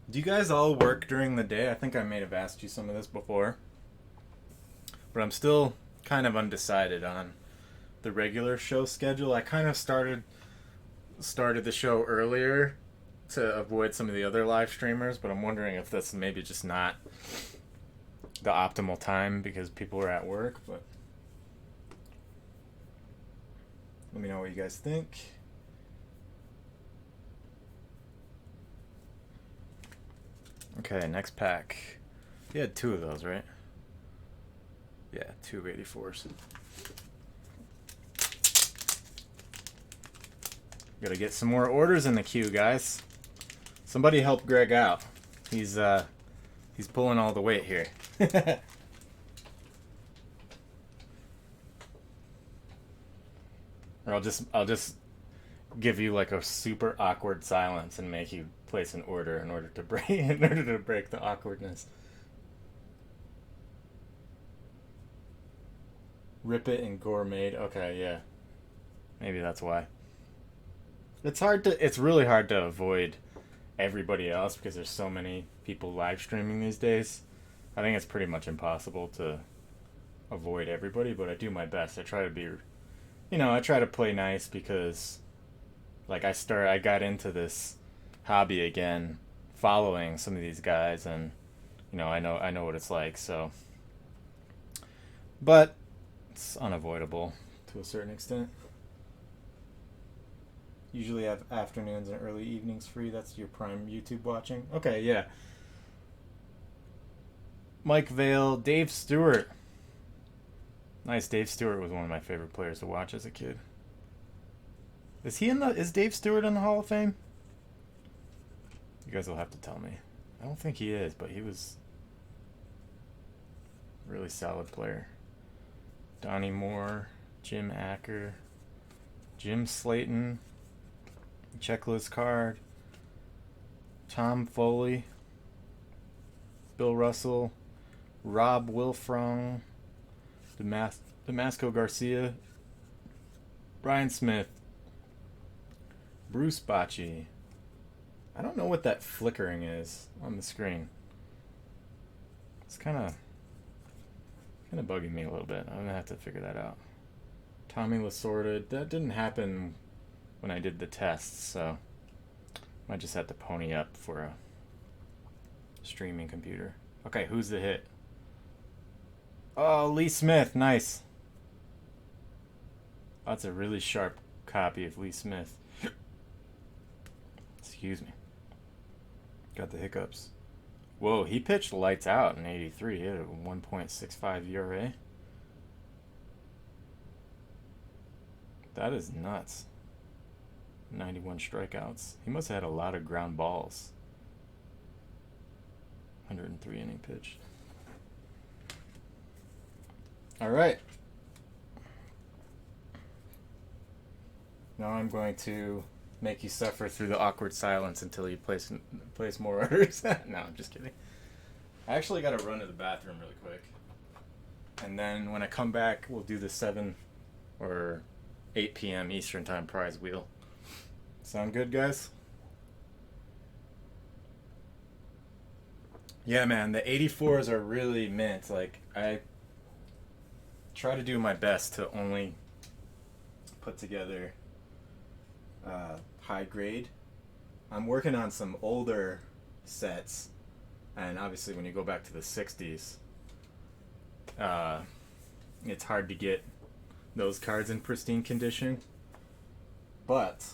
Do you guys all work during the day? I think I may have asked you some of this before. But I'm still kind of undecided on the regular show schedule. I kind of started the show earlier to avoid some of the other live streamers, but I'm wondering if that's maybe just not the optimal time because people are at work. But let me know what you guys think. Okay, next pack. You had two of those, right? Yeah, 2 of 84s. Gotta get some more orders in the queue, guys. Somebody help Greg out. He's pulling all the weight here. Or I'll just give you like a super awkward silence and make you place an order in order to break the awkwardness. Rip it and gourmet. Okay, yeah. Maybe that's why. It's really hard to avoid everybody else because there's so many people live streaming these days. I think it's pretty much impossible to avoid everybody, but I do my best. I try to be, I try to play nice because like I got into this hobby again following some of these guys, and I know what it's like, so but it's unavoidable to a certain extent. Usually have afternoons and early evenings free. That's your prime YouTube watching. Okay, yeah. Mike Vale, Dave Stewart. Nice. Dave Stewart was one of my favorite players to watch as a kid. Is he in the? Is Dave Stewart in the Hall of Fame? You guys will have to tell me. I don't think he is, but he was a really solid player. Donnie Moore, Jim Acker, Jim Slayton, checklist card, Tom Foley, Bill Russell, Rob Wilfrong, Damasco Garcia, Brian Smith, Bruce Bocci. I don't know what that flickering is on the screen. It's kind of bugging me a little bit. I'm gonna have to figure that out. Tommy Lasorda. That didn't happen when I did the tests, so I just have to pony up for a streaming computer. Okay, who's the hit? Oh, Lee Smith. Nice. That's a really sharp copy of Lee Smith. Excuse me. Got the hiccups. Whoa, he pitched lights out in 83. He had a 1.65 ERA. That is nuts. 91 strikeouts. He must have had a lot of ground balls. 103 inning pitch. All right. Now I'm going to make you suffer through the awkward silence until you place more orders. No, I'm just kidding. I actually got to run to the bathroom really quick. And then when I come back, we'll do the 7 or 8 p.m. Eastern Time prize wheel. Sound good, guys? Yeah, man, the 84s are really mint. Like, I try to do my best to only put together high grade. I'm working on some older sets, and obviously when you go back to the 60s, it's hard to get those cards in pristine condition. But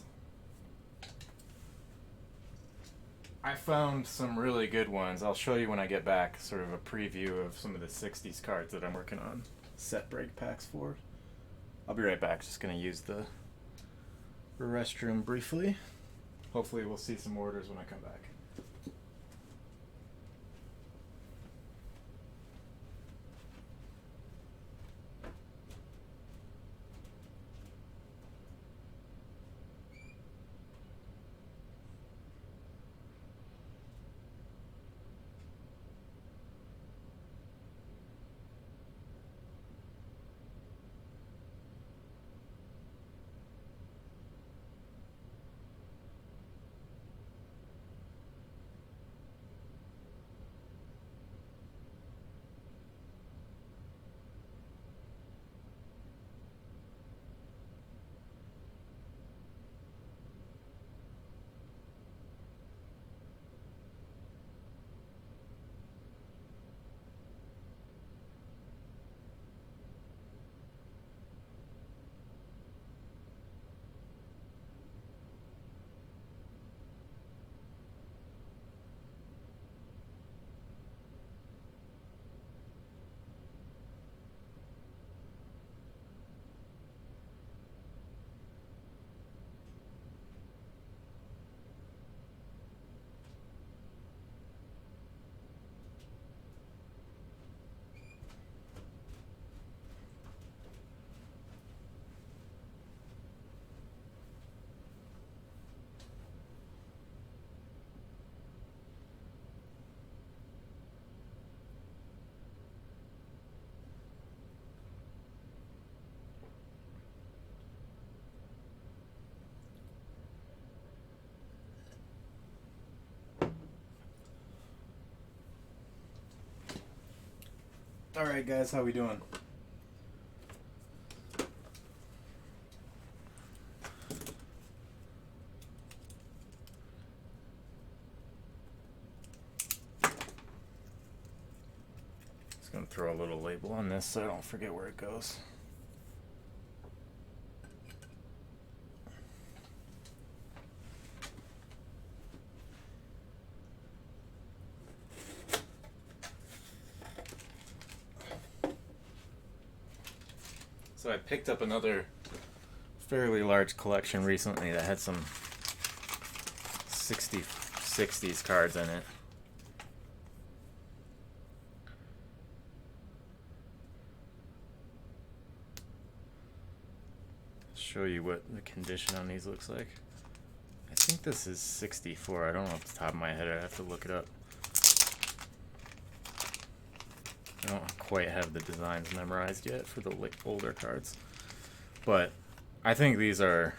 I found some really good ones. I'll show you when I get back, sort of a preview of some of the 60s cards that I'm working on set break packs for. I'll be right back. Just going to use the restroom briefly. Hopefully we'll see some orders when I come back. All right, guys, how we doing? Just gonna throw a little label on this so I don't forget where it goes. So I picked up another fairly large collection recently that had some 60s cards in it. Show you what the condition on these looks like. I think this is 64. I don't know off the top of my head. I have to look it up. I don't quite have the designs memorized yet for the older cards. But I think these are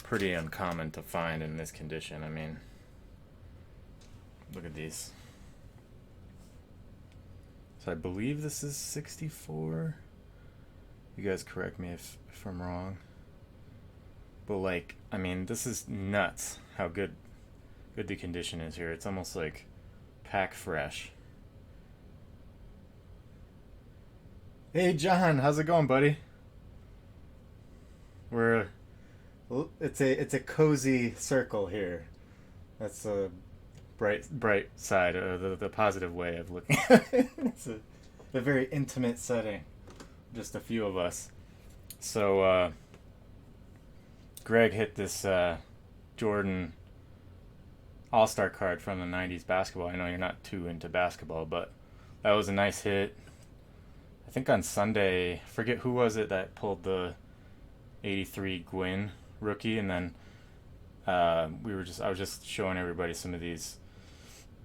pretty uncommon to find in this condition. I mean, look at these. So I believe this is 64. You guys correct me if I'm wrong. But like, I mean, this is nuts how good the condition is here. It's almost like pack fresh. Hey John, how's it going, buddy? It's a cozy circle here. That's a bright side, the positive way of looking at it. It's a very intimate setting. Just a few of us. So Greg hit this Jordan All-Star card from the 90s basketball. I know you're not too into basketball, but that was a nice hit. I think on Sunday, I forget who was it that pulled the 83 Gwyn rookie, and then I was just showing everybody some of these.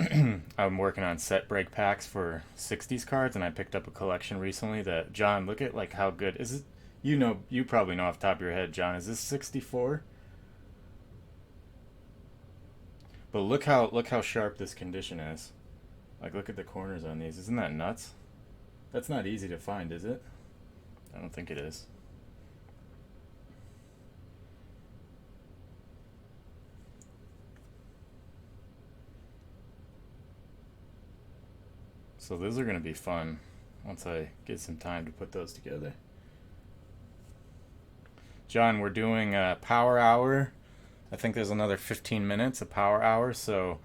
I'm working on set break packs for 60s cards, and I picked up a collection recently that, John, look at like how good is it? You probably know off the top of your head, John, is this 64? But look how sharp this condition is. Like, look at the corners on these. Isn't that nuts? That's not easy to find, is it? I don't think it is. So those are going to be fun once I get some time to put those together. John, we're doing a power hour. I think there's another 15 minutes of power hour. So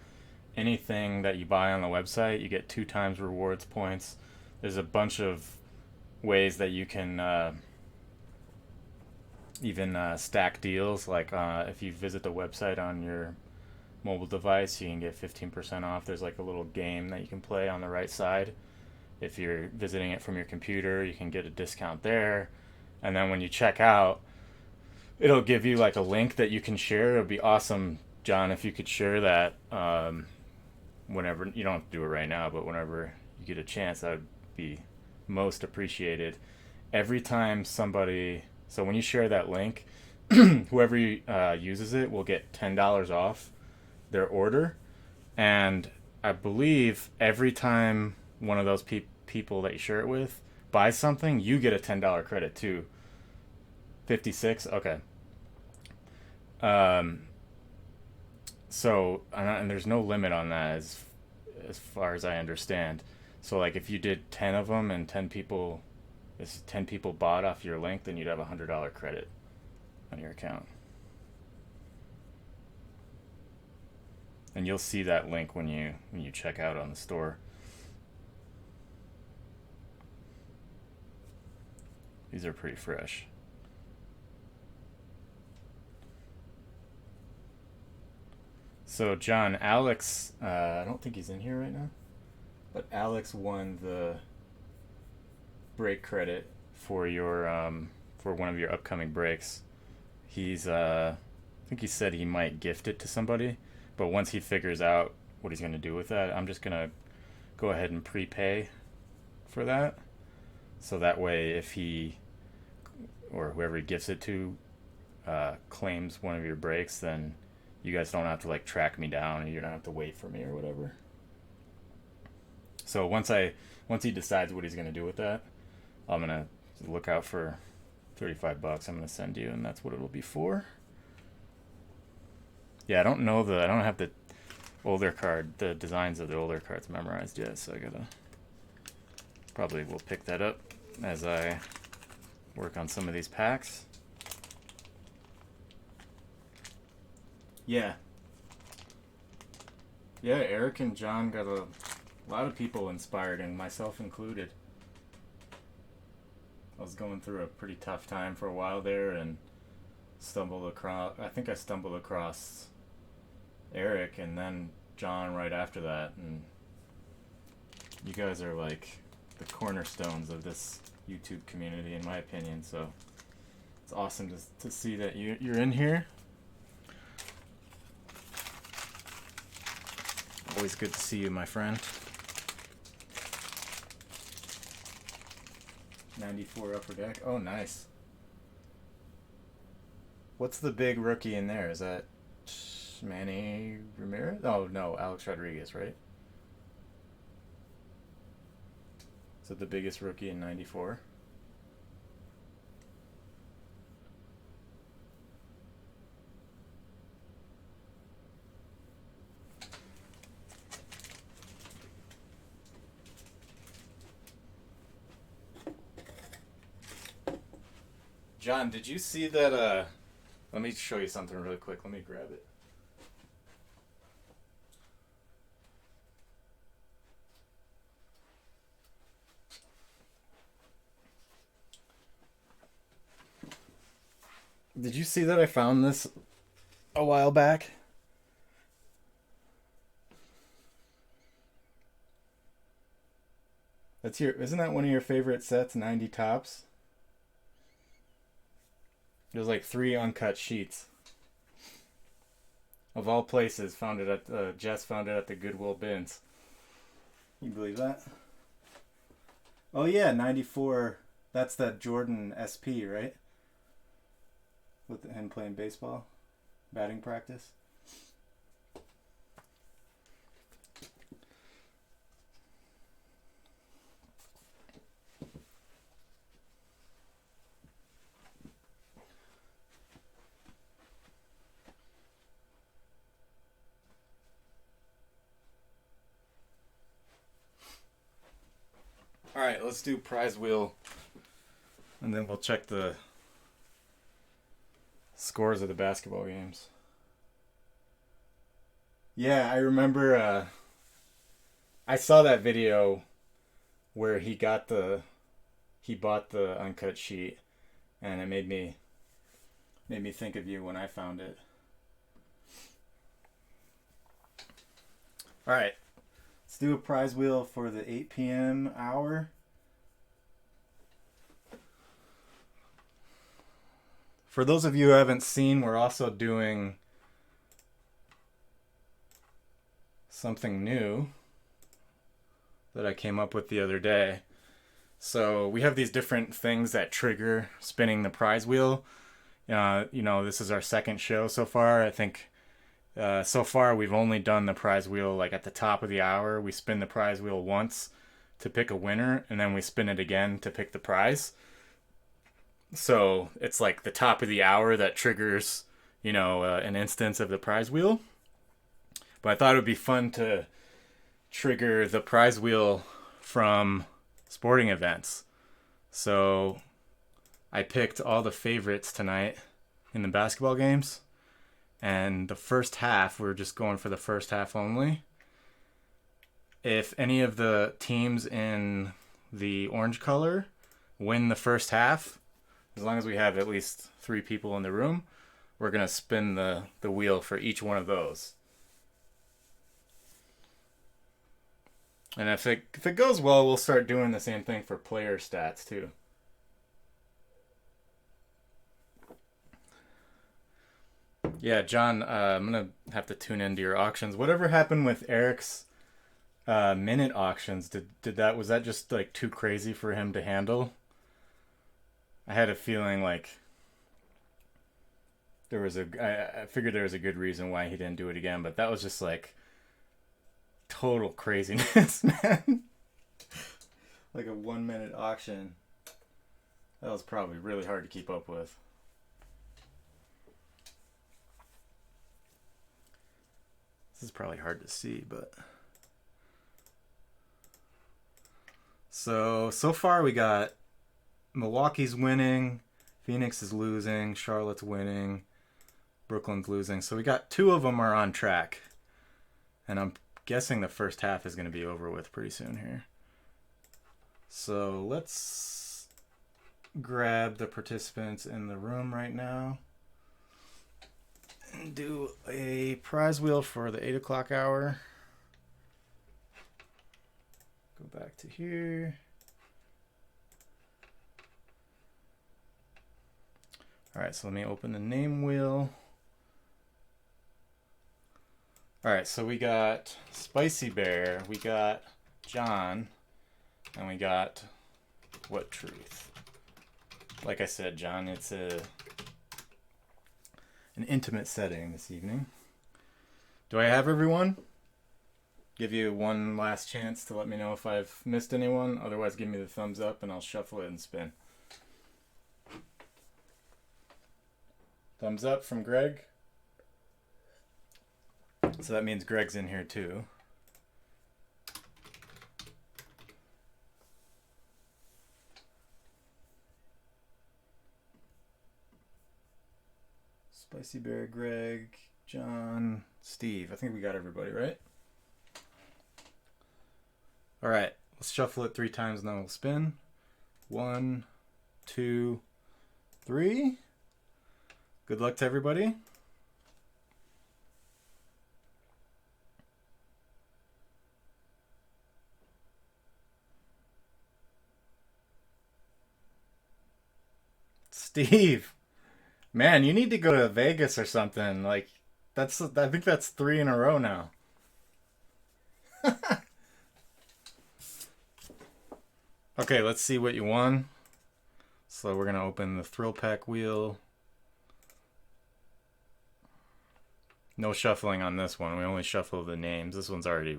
anything that you buy on the website, you get 2 times rewards points. There's a bunch of ways that you can even stack deals. Like if you visit the website on your mobile device, you can get 15% off. There's like a little game that you can play on the right side. If you're visiting it from your computer, you can get a discount there. And then when you check out, it'll give you like a link that you can share. It would be awesome, John, if you could share that whenever. You don't have to do it right now, but whenever you get a chance, that would be most appreciated. Every time somebody, so when you share that link, whoever uses it will get $10 off their order. And I believe every time one of those people that you share it with buys something, you get a $10 credit too. 56? Okay. So, and there's no limit on that as far as I understand. So like if you did 10 of them and 10 people bought off your link, then you'd have a $100 credit on your account. And you'll see that link when you check out on the store. These are pretty fresh. So John, Alex, I don't think he's in here right now, but Alex won the break credit for your for one of your upcoming breaks. He's I think he said he might gift it to somebody, but once he figures out what he's going to do with that, I'm just going to go ahead and prepay for that. So that way if he or whoever he gifts it to claims one of your breaks, then you guys don't have to like track me down and you don't have to wait for me or whatever. So once he decides what he's going to do with that, I'm going to look out for $35 I'm going to send you, and that's what it'll be for. Yeah, I don't have the designs of the older cards memorized yet, so probably will pick that up as I work on some of these packs. Yeah, Eric and John got a lot of people inspired, and myself included. I was going through a pretty tough time for a while there, and I think I stumbled across Eric and then John right after that, and you guys are like the cornerstones of this YouTube community, in my opinion. So it's awesome to see that you're in here. Always good to see you, my friend. 94 upper deck. Oh, nice. What's the big rookie in there? Is that Manny Ramirez? Oh, no, Alex Rodriguez, right? Is that the biggest rookie in 94? John, did you see that? Let me show you something really quick. Let me grab it. Did you see that I found this a while back? Isn't that one of your favorite sets, 90 Tops? There's like 3 uncut sheets. Of all places, Jess found it at the Goodwill bins. You believe that? Oh yeah, 94. That's that Jordan SP, right? With him playing baseball, batting practice. All right, let's do prize wheel, and then we'll check the scores of the basketball games. Yeah, I remember. I saw that video where he bought the uncut sheet, and it made me think of you when I found it. All right. Let's do a prize wheel for the 8 p.m. hour. For those of you who haven't seen, we're also doing something new that I came up with the other day. So we have these different things that trigger spinning the prize wheel. This is our second show so far. I think so far we've only done the prize wheel like at the top of the hour. We spin the prize wheel once to pick a winner, and then we spin it again to pick the prize. So it's like the top of the hour that triggers, an instance of the prize wheel. But I thought it would be fun to trigger the prize wheel from sporting events. So I picked all the favorites tonight in the basketball games. And the first half, we're just going for the first half only. If any of the teams in the orange color win the first half, as long as we have at least 3 people in the room, we're going to spin the wheel for each one of those. And if it goes well, we'll start doing the same thing for player stats too. Yeah, John, I'm going to have to tune into your auctions. Whatever happened with Eric's minute auctions? Was that just like too crazy for him to handle? I had a feeling like I figured there was a good reason why he didn't do it again, but that was just like total craziness, man. Like a 1-minute auction. That was probably really hard to keep up with. This is probably hard to see, but so far we got Milwaukee's winning, Phoenix is losing, Charlotte's winning, Brooklyn's losing. So we got 2 of them are on track. And I'm guessing the first half is going to be over with pretty soon here. So let's grab the participants in the room right now and do a prize wheel for the 8 o'clock hour. Go back to here. All right, so let me open the name wheel. All right, so we got Spicy Bear, we got John, and we got What Truth. Like I said, John, it's an intimate setting this evening. Do I have everyone? Give you one last chance to let me know if I've missed anyone. Otherwise, give me the thumbs up and I'll shuffle it and spin. Thumbs up from Greg. So that means Greg's in here too. Spicy Bear, Greg, John, Steve. I think we got everybody, right? All right, let's shuffle it 3 times and then we'll spin. 1, 2, 3. Good luck to everybody. Steve, man, you need to go to Vegas or something. Like, I think that's 3 in a row now. Okay, let's see what you won. So we're gonna open the Thrillpack wheel. No shuffling on this one. We only shuffle the names. This one's already,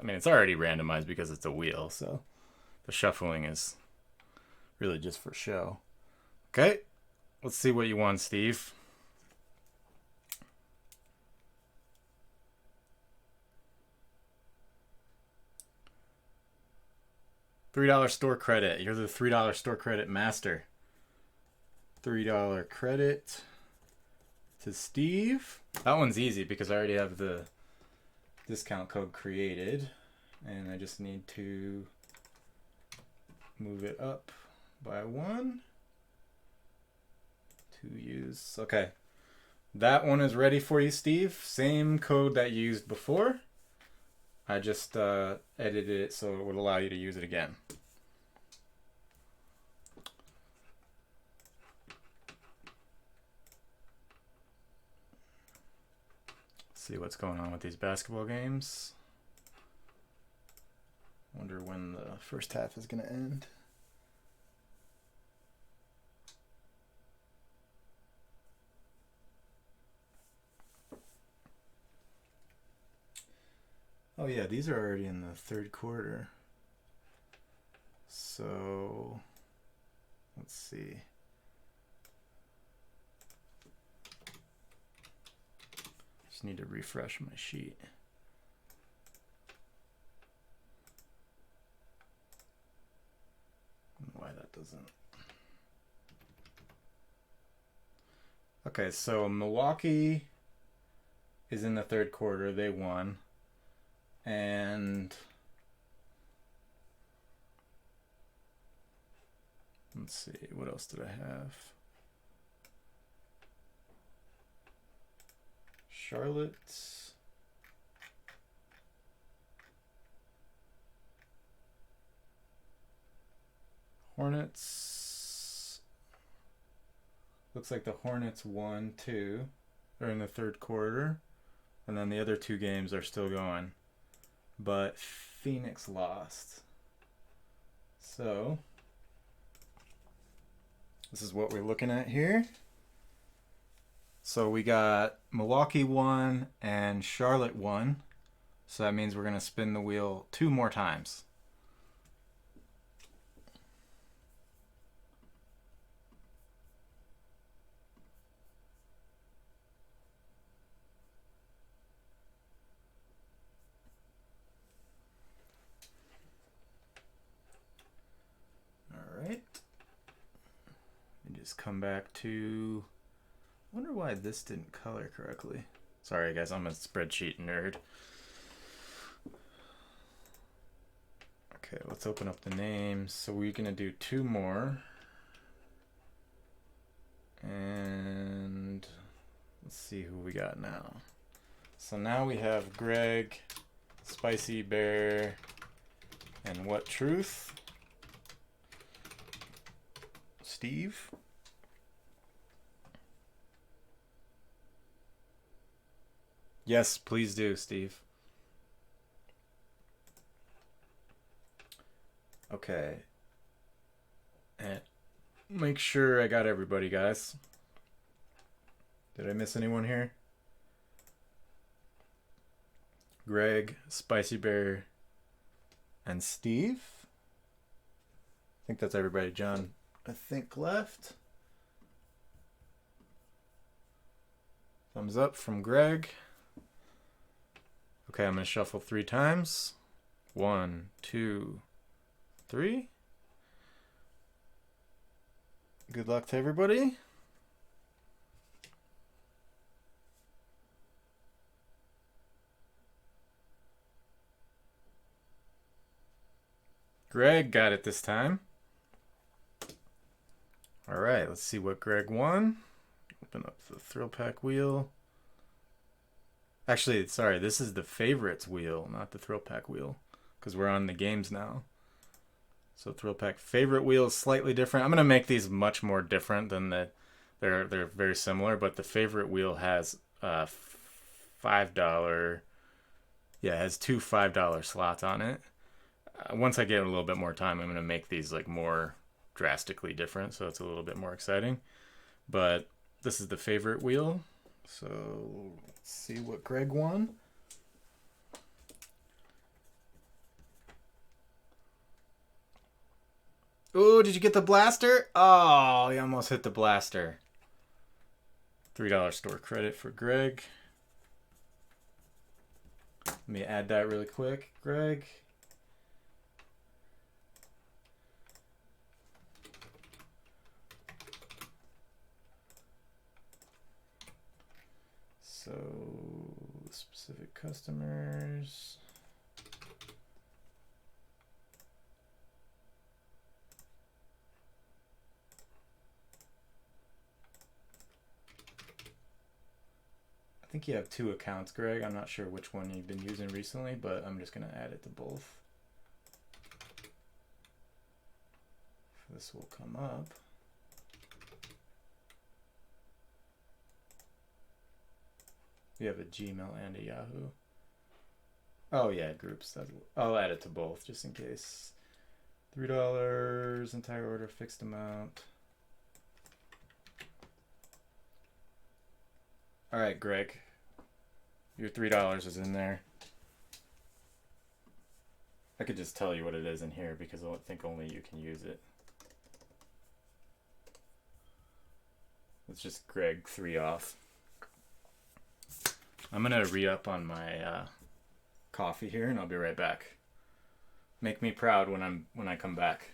it's already randomized because it's a wheel. So the shuffling is really just for show. Okay, let's see what you won, Steve. $3 store credit. You're the $3 store credit master. $3 credit to Steve. That one's easy because I already have the discount code created. And I just need to move it up by 1. 2 use. Okay. That one is ready for you, Steve. Same code that you used before. I just edited it so it would allow you to use it again. See what's going on with these basketball games. Wonder when the first half is going to end. Oh yeah, these are already in the 3rd quarter. So let's see. Just need to refresh my sheet. I don't know why that doesn't. Okay, so Milwaukee is in the 3rd quarter. They won. And let's see, what else did I have? Charlotte. Hornets. Looks like the Hornets won too. They're in the 3rd quarter. And then the other 2 games are still going. But Phoenix lost. So this is what we're looking at here. So we got Milwaukee won and Charlotte won. So that means we're going to spin the wheel 2 more times. Just come back to, I wonder why this didn't color correctly. Sorry guys, I'm a spreadsheet nerd. Okay, let's open up the names. So we're gonna do 2 more. And let's see who we got now. So now we have Greg, Spicy Bear, and What Truth? Steve. Yes, please do, Steve. Okay. And make sure I got everybody, guys. Did I miss anyone here? Greg, Spicy Bear, and Steve. I think that's everybody. John, I think, left. Thumbs up from Greg. Okay, I'm going to shuffle 3 times. 1, 2, 3. Good luck to everybody. Greg got it this time. All right, let's see what Greg won. Open up the Thrillpack wheel. Actually, sorry, this is the favorites wheel, not the Thrillpack wheel, because we're on the games now. So Thrillpack favorite wheel is slightly different. I'm gonna make these much more different than they're very similar, but the favorite wheel has $5. Yeah, it has 2 $5 slots on it. Once I get a little bit more time, I'm gonna make these like more drastically different, so it's a little bit more exciting. But this is the favorite wheel. So let's see what Greg won. Oh, did you get the blaster? Oh, he almost hit the blaster. $3 store credit for Greg. Let me add that really quick, Greg. So, specific customers. I think you have 2 accounts, Greg. I'm not sure which one you've been using recently, but I'm just going to add it to both. This will come up. We have a Gmail and a Yahoo. Oh yeah, groups. I'll add it to both just in case. $3, entire order, fixed amount. All right, Greg. Your $3 is in there. I could just tell you what it is in here because I think only you can use it. It's just Greg 3 off. I'm gonna re-up on my coffee here, and I'll be right back. Make me proud when I come back.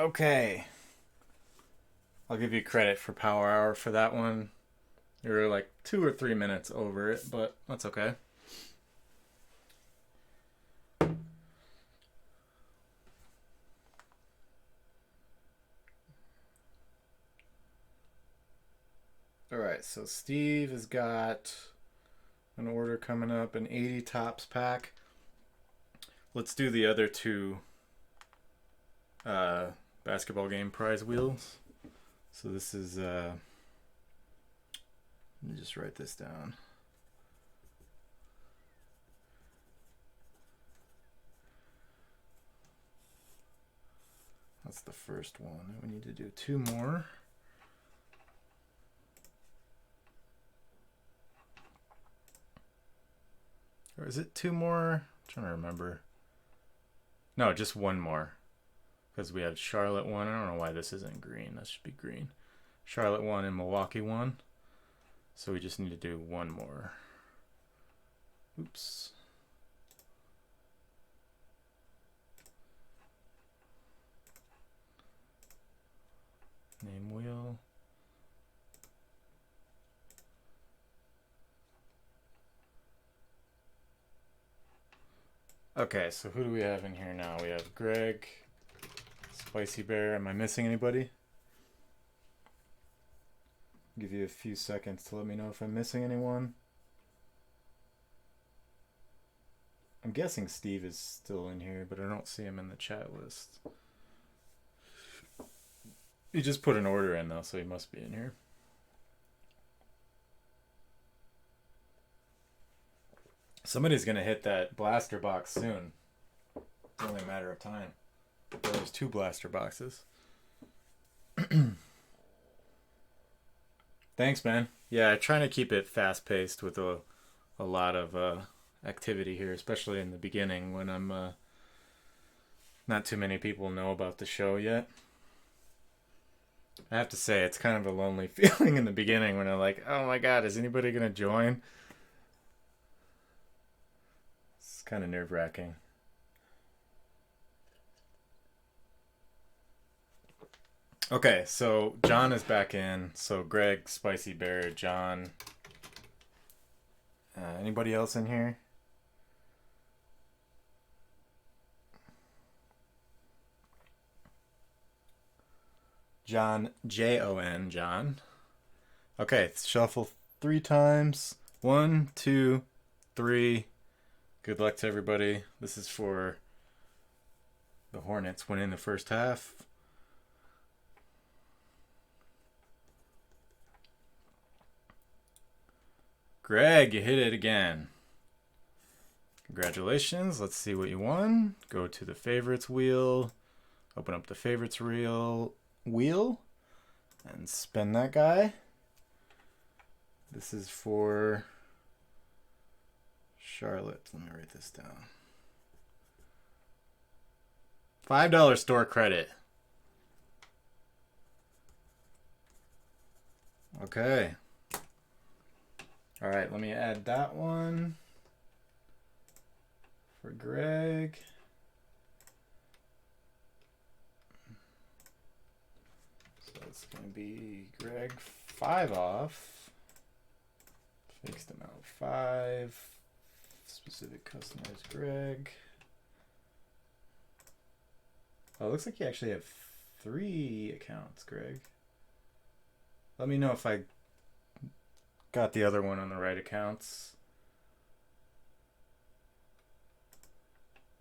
Okay. I'll give you credit for Power Hour for that one. You're like 2 or 3 minutes over it, but that's okay. Alright, so Steve has got an order coming up, an 80 tops pack. Let's do the other two basketball game prize wheels. So this is, let me just write this down. That's the first one. We need to do 2 more. Or is it 2 more? I'm trying to remember. No, just 1 more. Because we have Charlotte 1. I don't know why this isn't green. That should be green. Charlotte 1 and Milwaukee 1. So we just need to do 1 more. Oops. Name wheel. Okay, so who do we have in here now? We have Greg, Spicy Bear. Am I missing anybody? I'll give you a few seconds to let me know if I'm missing anyone. I'm guessing Steve is still in here, but I don't see him in the chat list. He just put an order in though, so he must be in here. Somebody's gonna hit that blaster box soon. It's only a matter of time. There's 2 blaster boxes. Thanks, man. Yeah, trying to keep it fast paced with a lot of activity here, especially in the beginning when I'm not too many people know about the show yet. I have to say, it's kind of a lonely feeling in the beginning when I'm like, oh my god, is anybody gonna join? It's kind of nerve-wracking. Okay, so John is back in. So Greg, Spicy Bear, John. Anybody else in here? John, Jon, John. Okay, shuffle 3 times. 1, 2, 3. Good luck to everybody. This is for the Hornets winning the first half. Greg, you hit it again. Congratulations. Let's see what you won. Go to the favorites wheel. Open up the favorites wheel and spin that guy. This is for Charlotte. Let me write this down. $5 store credit. Okay. All right, let me add that one for Greg. So it's going to be Greg 5 off. Fixed amount 5. Specific customers Greg. Oh, it looks like you actually have 3 accounts, Greg. Let me know if I got the other one on the right accounts.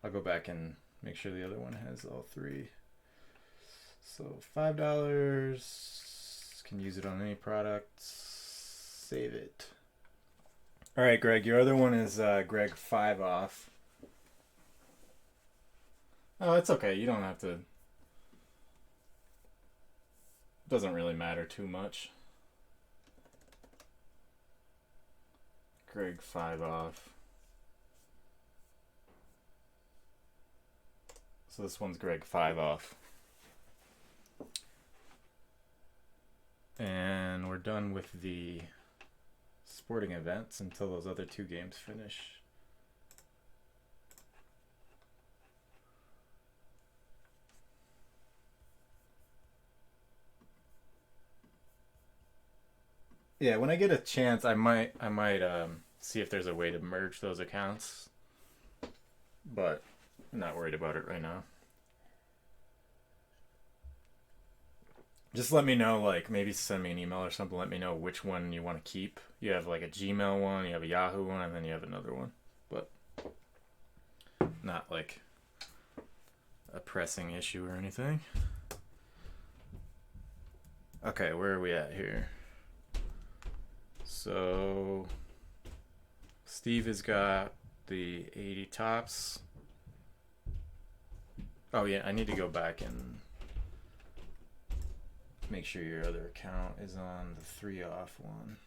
I'll go back and make sure the other one has all 3. So $5. Can use it on any product. Save it. All right, Greg, your other one is Greg 5 off. Oh, it's okay. You don't have to. It doesn't really matter too much. Greg 5 off. So this one's Greg 5 off. And we're done with the sporting events until those other 2 games finish. Yeah, when I get a chance, I might see if there's a way to merge those accounts, but I'm not worried about it right now. Just let me know, like maybe send me an email or something. Let me know which one you want to keep. You have like a Gmail one, you have a Yahoo one, and then you have another one, but not like a pressing issue or anything. Okay, where are we at here? So Steve has got the 80 tops. Oh yeah, I need to go back and make sure your other account is on the 3 off one.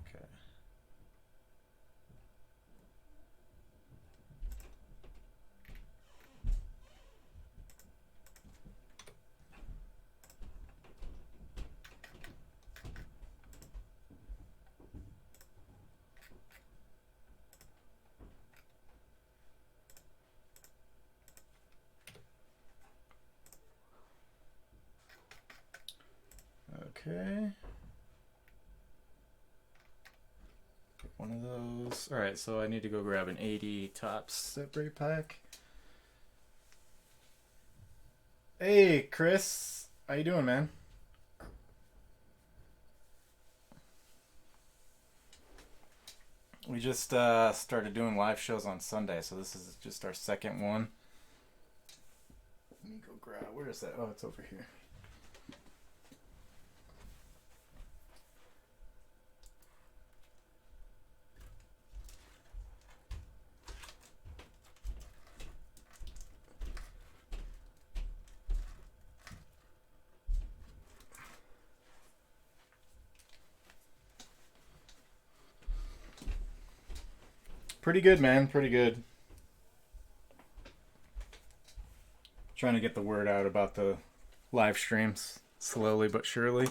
Okay. Okay. Get one of those. All right, so I need to go grab an 80 tops separate pack. Hey, Chris. How you doing, man? We just started doing live shows on Sunday, so this is just our second one. Let me go grab. Where is that? Oh, it's over here. Pretty good, man. Pretty good. Trying to get the word out about the live streams slowly but surely.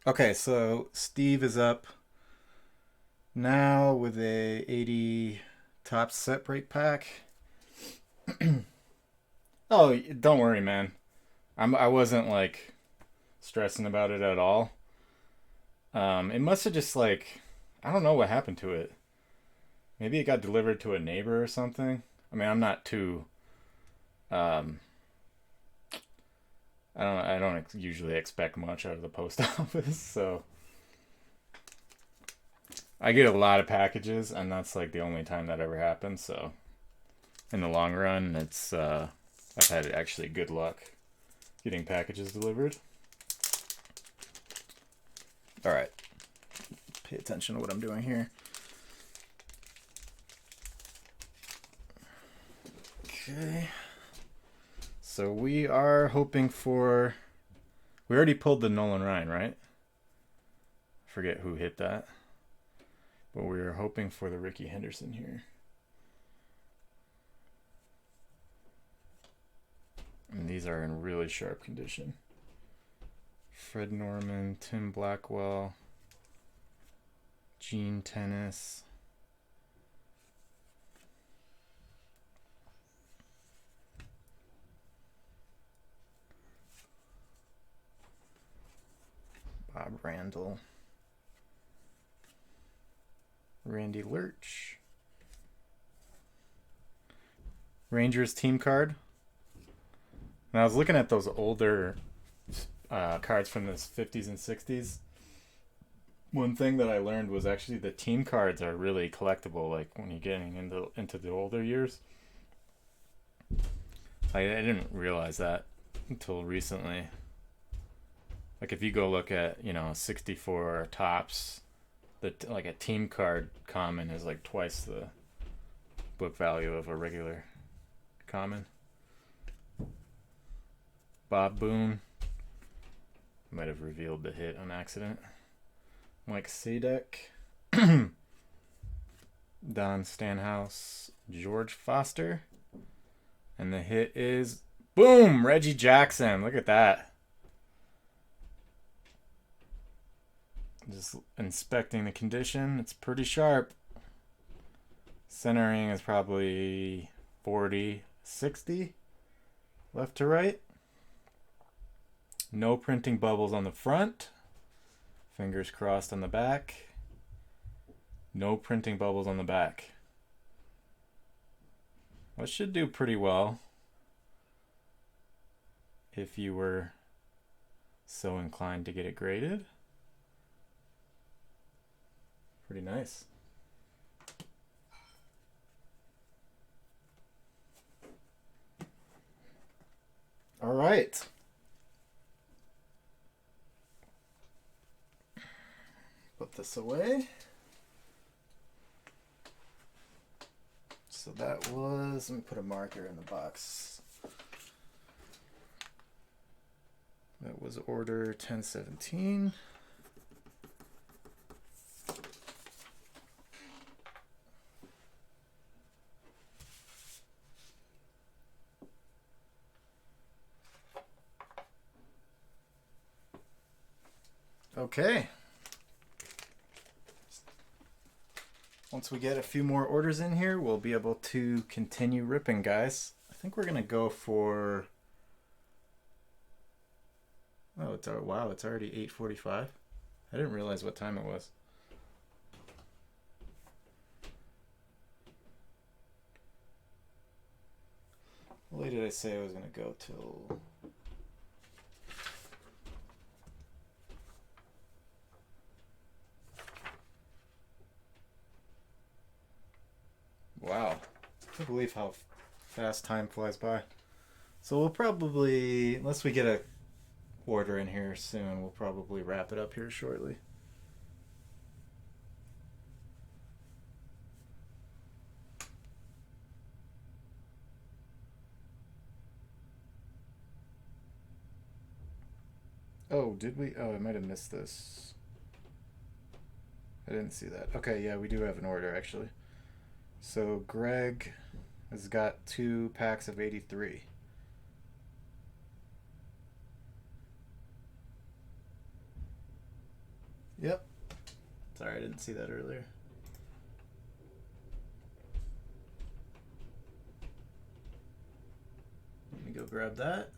Okay, so Steve is up now with a 80 top set break pack. Oh, don't worry, man. I wasn't like stressing about it at all. It must have just like I don't know what happened to it. Maybe it got delivered to a neighbor or something. I mean, I'm not too um I don't usually expect much out of the post office, so I get a lot of packages, and that's like the only time that ever happens. So in the long run, it's I've had actually good luck getting packages delivered. All right, pay attention to what I'm doing here. Okay. So we are hoping for. We already pulled the Nolan Ryan, right? I forget who hit that. But we are hoping for the Ricky Henderson here. And these are in really sharp condition. Fred Norman, Tim Blackwell, Gene Tennis. Bob Randall. Randy Lurch. Rangers team card. And I was looking at those older cards from the 50s and 60s. One thing that I learned was actually the team cards are really collectible, like when you're getting into the older years. I didn't realize that until recently. Like if you go look at 64 tops, like a team card common is like twice the book value of a regular common. Bob Boone might have revealed the hit on accident. Mike Sadek, Don Stanhouse, George Foster, and the hit is boom, Reggie Jackson. Look at that. Just inspecting the condition, it's pretty sharp. Centering is probably 40, 60 left to right. No printing bubbles on the front. Fingers crossed on the back. No printing bubbles on the back. Well, it should do pretty well if you were so inclined to get it graded. Pretty nice. All right. Put this away. So that was, let me put a marker in the box. That was order 1017. Okay. Once we get a few more orders in here, we'll be able to continue ripping, guys. I think we're gonna go for, oh, wow, it's already 8:45. I didn't realize what time it was. How late did I say I was gonna go till? Wow, I can't believe how fast time flies by. So we'll probably, unless we get a order in here soon, we'll probably wrap it up here shortly. Oh, did we? Oh, I might have missed this. I didn't see that. Okay, yeah, we do have an order actually. So Greg has got 2 packs of 83. Yep. Sorry, I didn't see that earlier. Let me go grab that.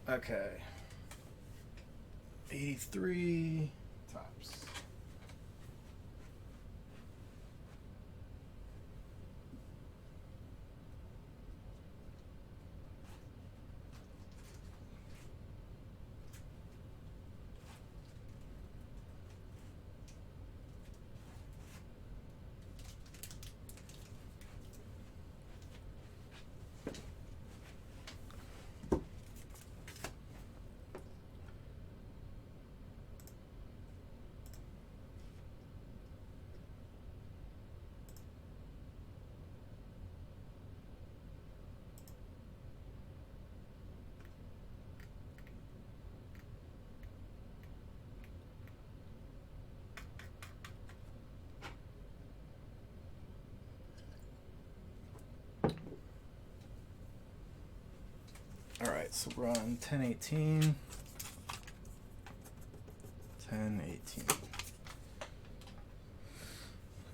Okay. 83 tops. All right, so we're on 1018. 1018.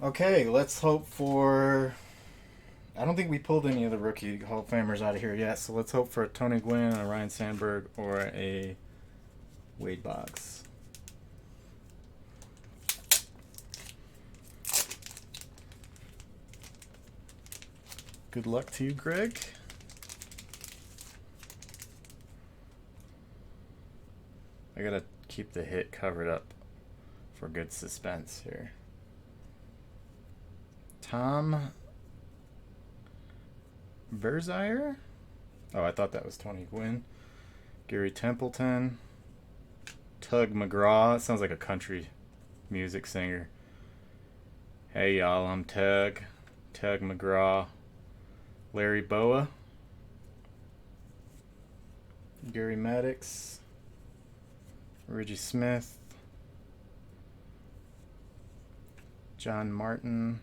Okay, let's hope for, I don't think we pulled any of the rookie Hall of Famers out of here yet, so let's hope for a Tony Gwynn, a Ryan Sandberg, or a Wade Boggs. Good luck to you, Greg. I gotta keep the hit covered up for good suspense here. Tom Verzier? Oh, I thought that was Tony Gwynn. Gary Templeton. Tug McGraw. It sounds like a country music singer. Hey y'all, I'm Tug. Tug McGraw. Larry Boa. Gary Maddox, Reggie Smith, John Martin,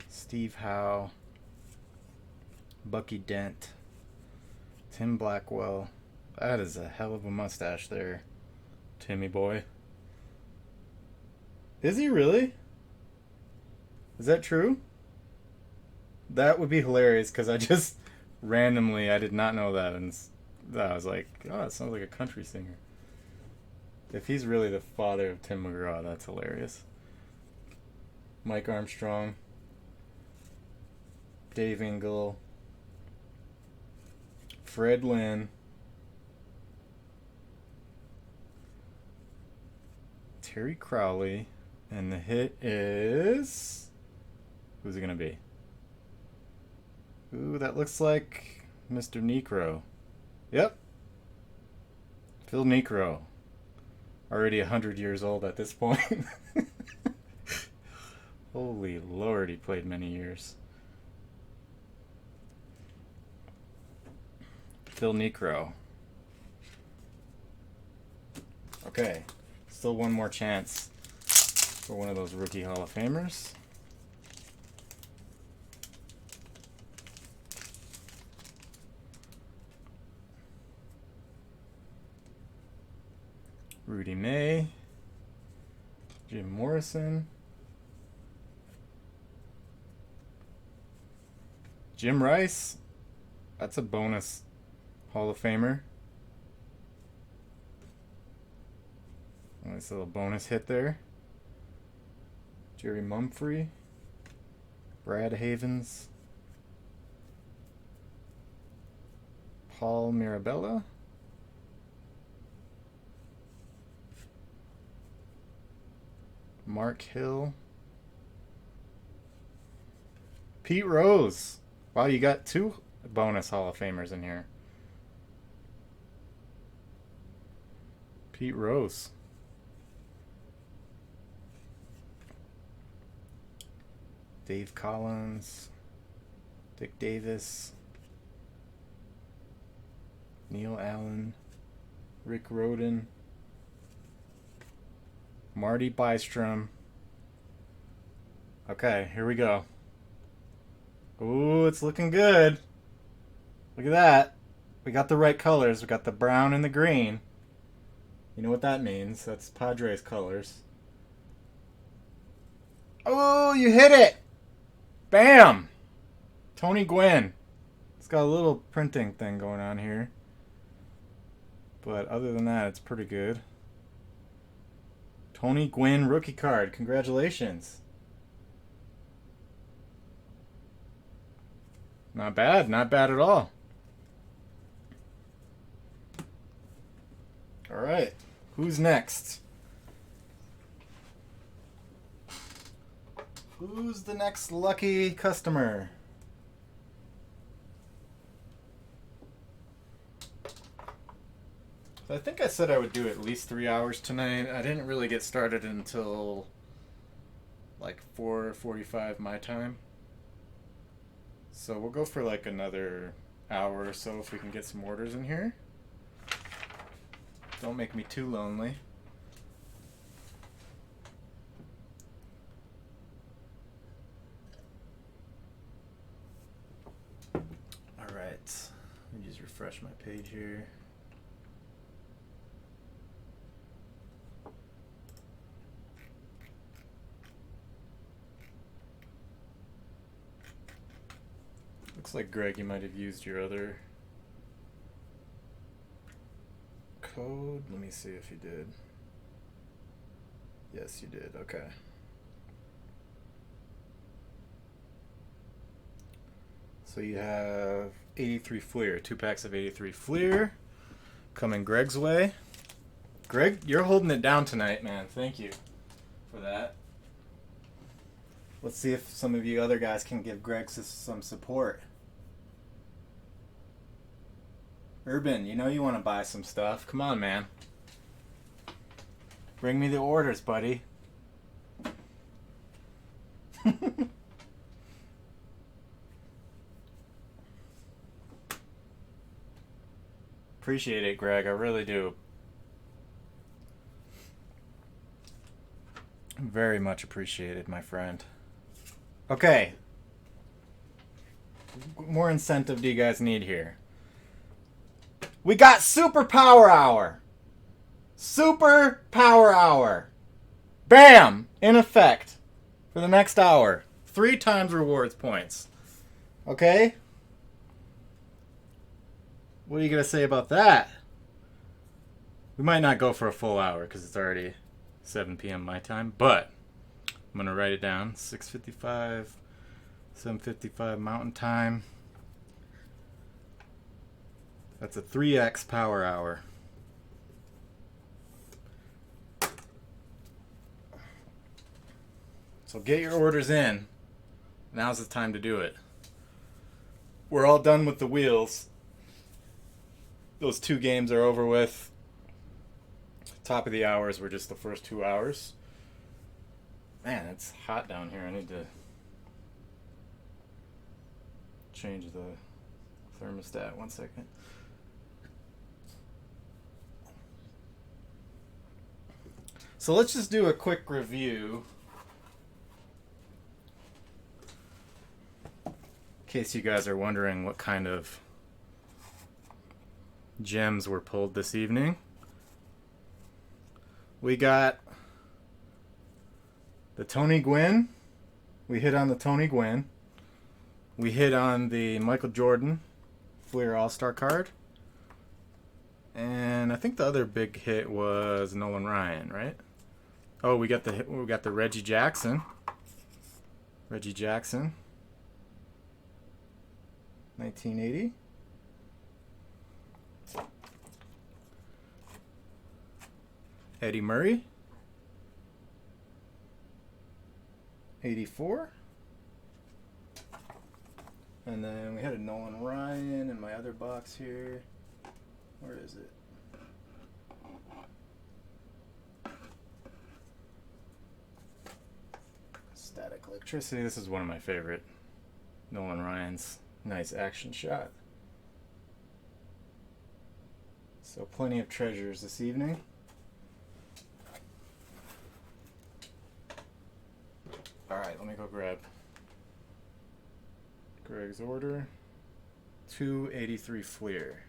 Steve Howe, Bucky Dent, Tim Blackwell. That is a hell of a mustache there, Timmy boy. Is he really? Is that true? That would be hilarious because I just randomly, I did not know that, and I was like, oh, it sounds like a country singer. If he's really the father of Tim McGraw, that's hilarious. Mike Armstrong, Dave Engel, Fred Lynn, Terry Crowley, and the hit is... Who's it going to be? Ooh, that looks like Mr. Necro. Yep. Phil Necro. Already 100 years old at this point. Holy Lord, he played many years. Phil Necro. Okay, still one more chance for one of those rookie Hall of Famers. Rudy May, Jim Morrison, Jim Rice. That's a bonus Hall of Famer. Nice little bonus hit there. Jerry Mumphrey, Brad Havens, Paul Mirabella, Mark Hill, Pete Rose. Wow, you got two bonus Hall of Famers in here. Pete Rose. Dave Collins, Dick Davis, Neil Allen, Rick Rhoden, Marty Bystrom. Okay, here we go. Ooh, it's looking good. Look at that. We got the right colors. We got the brown and the green. You know what that means. That's Padres colors. Oh, you hit it! Bam! Tony Gwynn. It's got a little printing thing going on here. But other than that, it's pretty good. Tony Gwynn rookie card. Congratulations. Not bad. Not bad at all. All right. Who's next? Who's the next lucky customer? I think I said I would do at least 3 hours tonight. I didn't really get started until like 4:45 my time. So we'll go for like another hour or so if we can get some orders in here. Don't make me too lonely. Alright, let me just refresh my page here. Looks like, Greg, you might have used your other code. Let me see if you did. Yes, you did. Okay. So you have 83 Fleer, 2 packs of 83 Fleer coming Greg's way. Greg, you're holding it down tonight, man. Thank you for that. Let's see if some of you other guys can give Greg some support. Urban, you know you want to buy some stuff. Come on, man. Bring me the orders, buddy. Appreciate it, Greg. I really do. Very much appreciated, my friend. Okay. What more incentive do you guys need here? We got Super Power Hour. Super Power Hour. Bam! In effect. For the next hour. 3 times rewards points. Okay? What are you going to say about that? We might not go for a full hour because it's already 7 p.m. my time, but I'm going to write it down. 6:55, 7:55 Mountain Time. That's a 3x power hour. So get your orders in. Now's the time to do it. We're all done with the wheels. Those 2 games are over with. Top of the hours were just the first 2 hours. Man, it's hot down here. I need to change the thermostat. 1 second. So let's just do a quick review. In case you guys are wondering what kind of gems were pulled this evening. We got the Tony Gwynn. We hit on the Tony Gwynn. We hit on the Michael Jordan Fleer All-Star card. And I think the other big hit was Nolan Ryan, right? Oh, we got the Reggie Jackson. Reggie Jackson. 1980. Eddie Murray. 84. And then we had a Nolan Ryan in my other box here. Where is it? Static Electricity. This is one of my favorite Nolan Ryan's. Nice action shot. So plenty of treasures this evening. Alright, let me go grab Greg's order. 283 Fleer.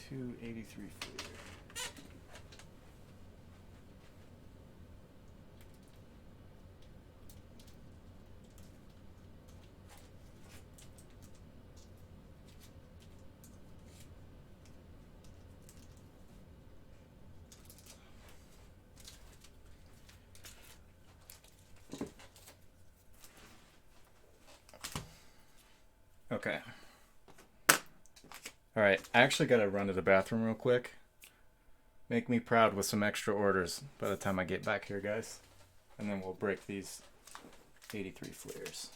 283 Fleer. Okay. Alright, I actually gotta run to the bathroom real quick. Make me proud with some extra orders by the time I get back here, guys. And then we'll break these 83 Fleers.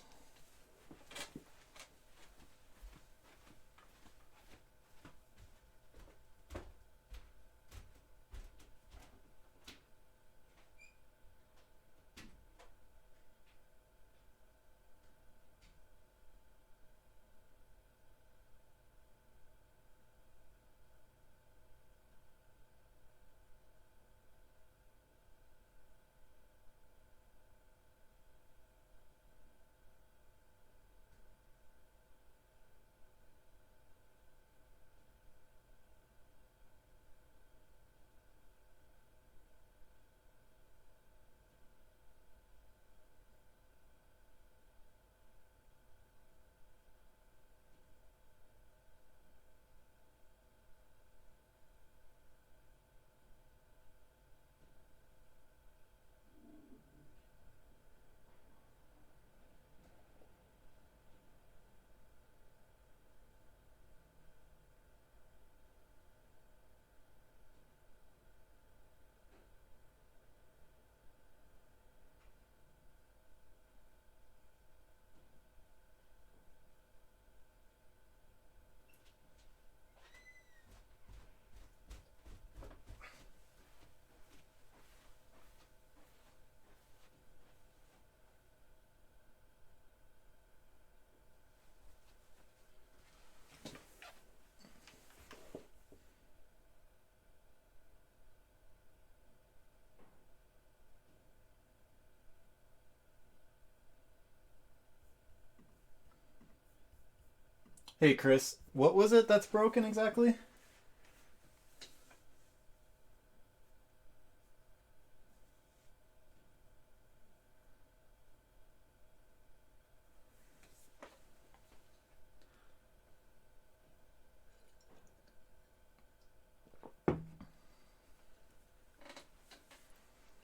Hey, Chris, what was it that's broken exactly?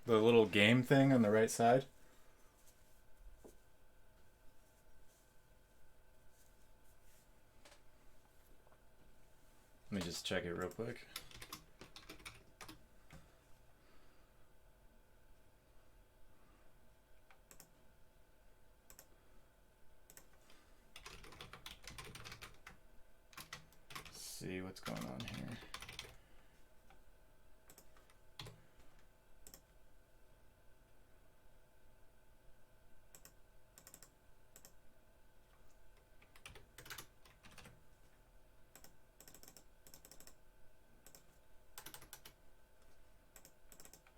The little game thing on the right side? Let me just check it real quick. See what's going on here.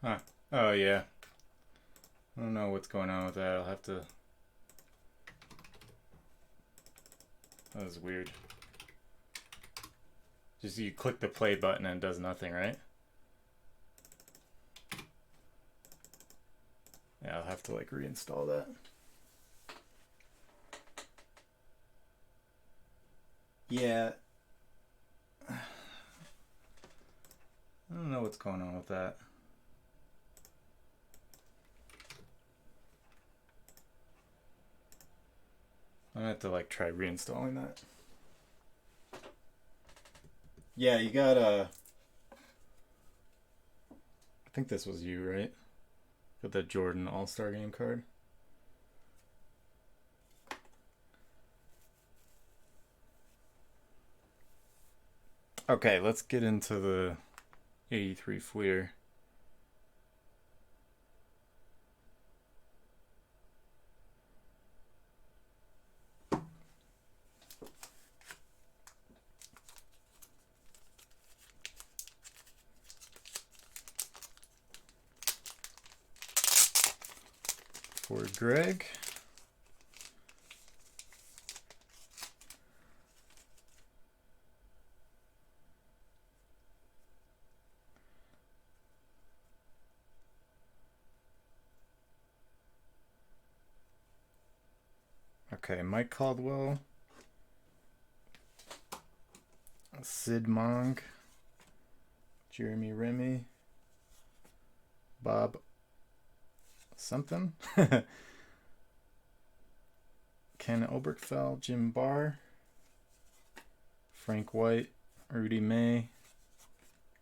Huh. Oh, yeah. I don't know what's going on with that. I'll have to... That was weird. Just you click the play button and it does nothing, right? Yeah, I'll have to like reinstall that. Yeah. I don't know what's going on with that. I'm gonna have to like try reinstalling that. Yeah, you gotta... I think this was you, right? Got that Jordan All-Star Game card. Okay, let's get into the 83 Fleer. For Greg. Okay, Mike Caldwell. Sid Mong. Jeremy Remy. Bob something. Ken Oberkfell, Jim Barr, Frank White, Rudy May,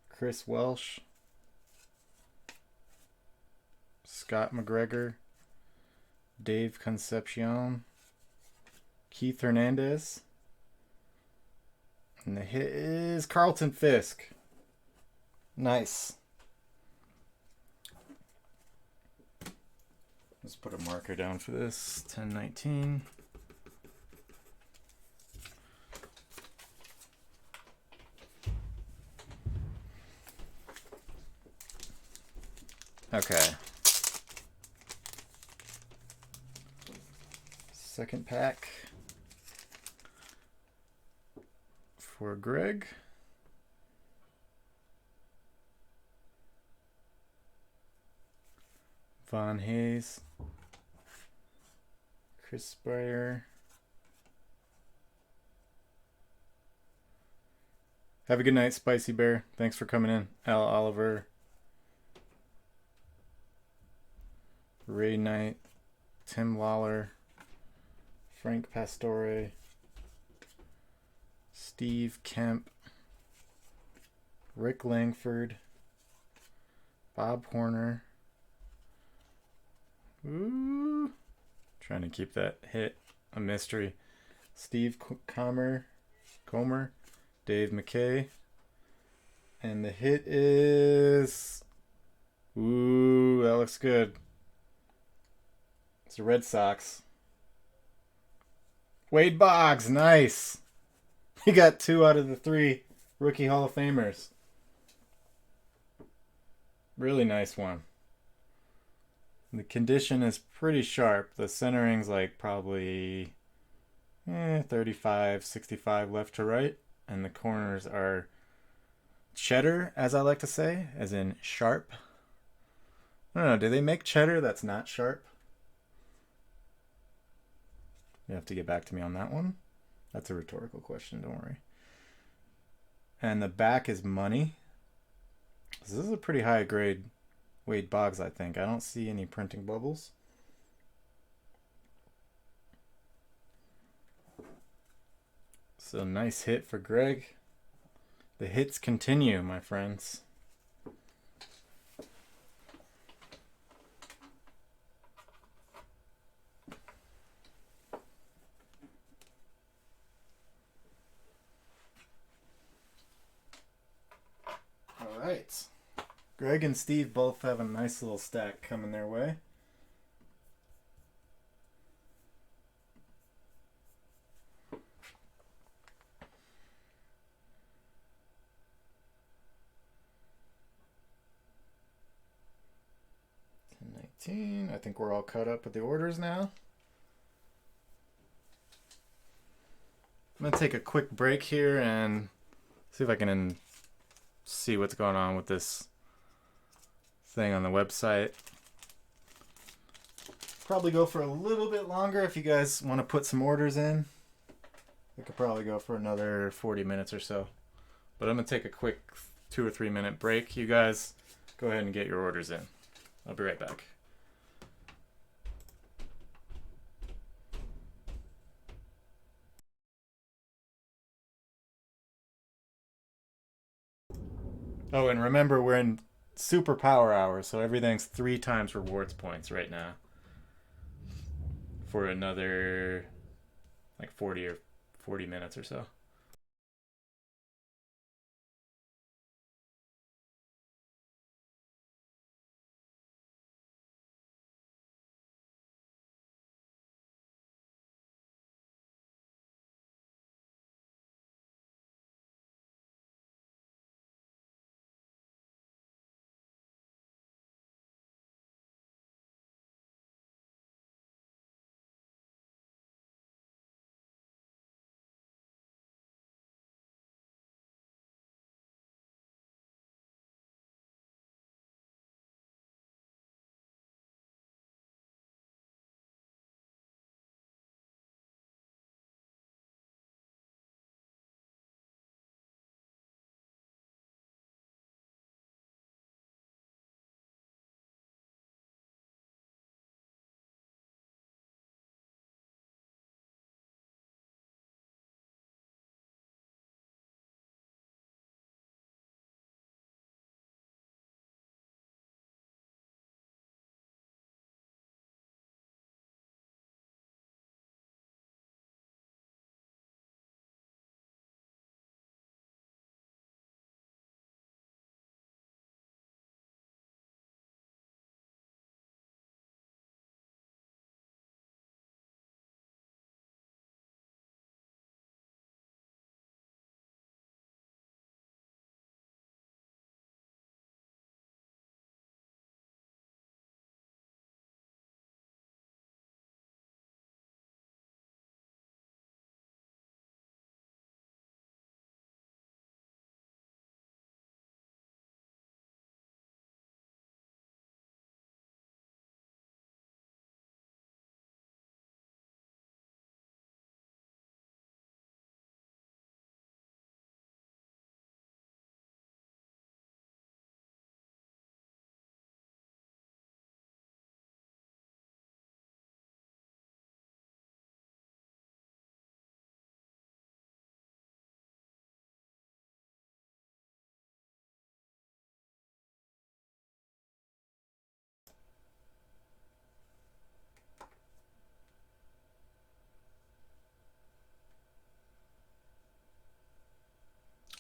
Chris Welsh, Scott McGregor, Dave Concepcion, Keith Hernandez, and the hit is Carlton Fisk. Nice. Let's put a marker down for this. 1019. Okay. Second pack for Greg. Von Hayes. Chris Breyer. Have a good night, Spicy Bear. Thanks for coming in. Al Oliver. Ray Knight. Tim Lawler. Frank Pastore. Steve Kemp. Rick Langford. Bob Horner. Ooh. Trying to keep that hit a mystery. Steve Comer. Dave McKay. And the hit is... Ooh, that looks good. It's the Red Sox. Wade Boggs, nice. He got 2 out of the 3 Rookie Hall of Famers. Really nice one. The condition is pretty sharp. The centering's like probably 35, 65 left to right. And the corners are cheddar, as I like to say, as in sharp. I don't know, do they make cheddar that's not sharp? You have to get back to me on that one. That's a rhetorical question, don't worry. And the back is money. This is a pretty high grade Wade Boggs, I think. I don't see any printing bubbles. So nice hit for Greg. The hits continue, my friends. All right. Greg and Steve both have a nice little stack coming their way. I think we're all caught up with the orders now. I'm going to take a quick break here and see if I can see what's going on with this thing on the website. Probably go for a little bit longer if you guys want to put some orders in. We could probably go for another 40 minutes or so. But I'm going to take a quick 2 or 3 minute break. You guys go ahead and get your orders in. I'll be right back. Oh, and remember, we're in super power hour, so everything's 3 times rewards points right now for another like 40 minutes or so.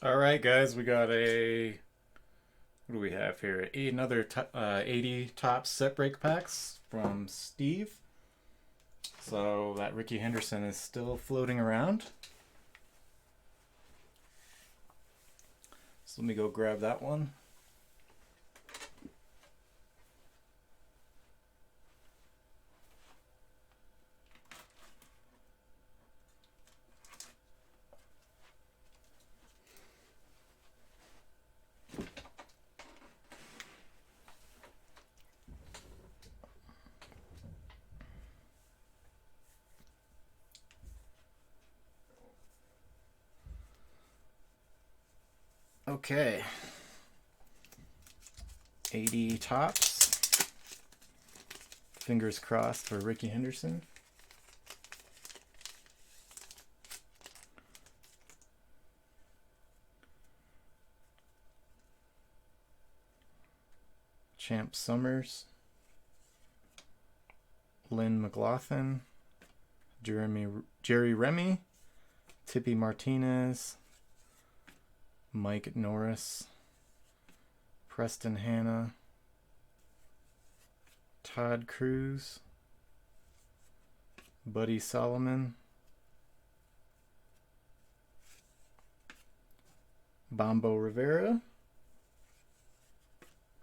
All right, guys, we got what do we have here? Another 80 top set break packs from Steve. So that Ricky Henderson is still floating around. So let me go grab that one. Okay. 80 tops. Fingers crossed for Ricky Henderson. Champ Summers. Lynn McLaughlin. Jerry Remy. Tippy Martinez. Mike Norris. Preston Hanna. Todd Cruz. Buddy Solomon. Bombo Rivera.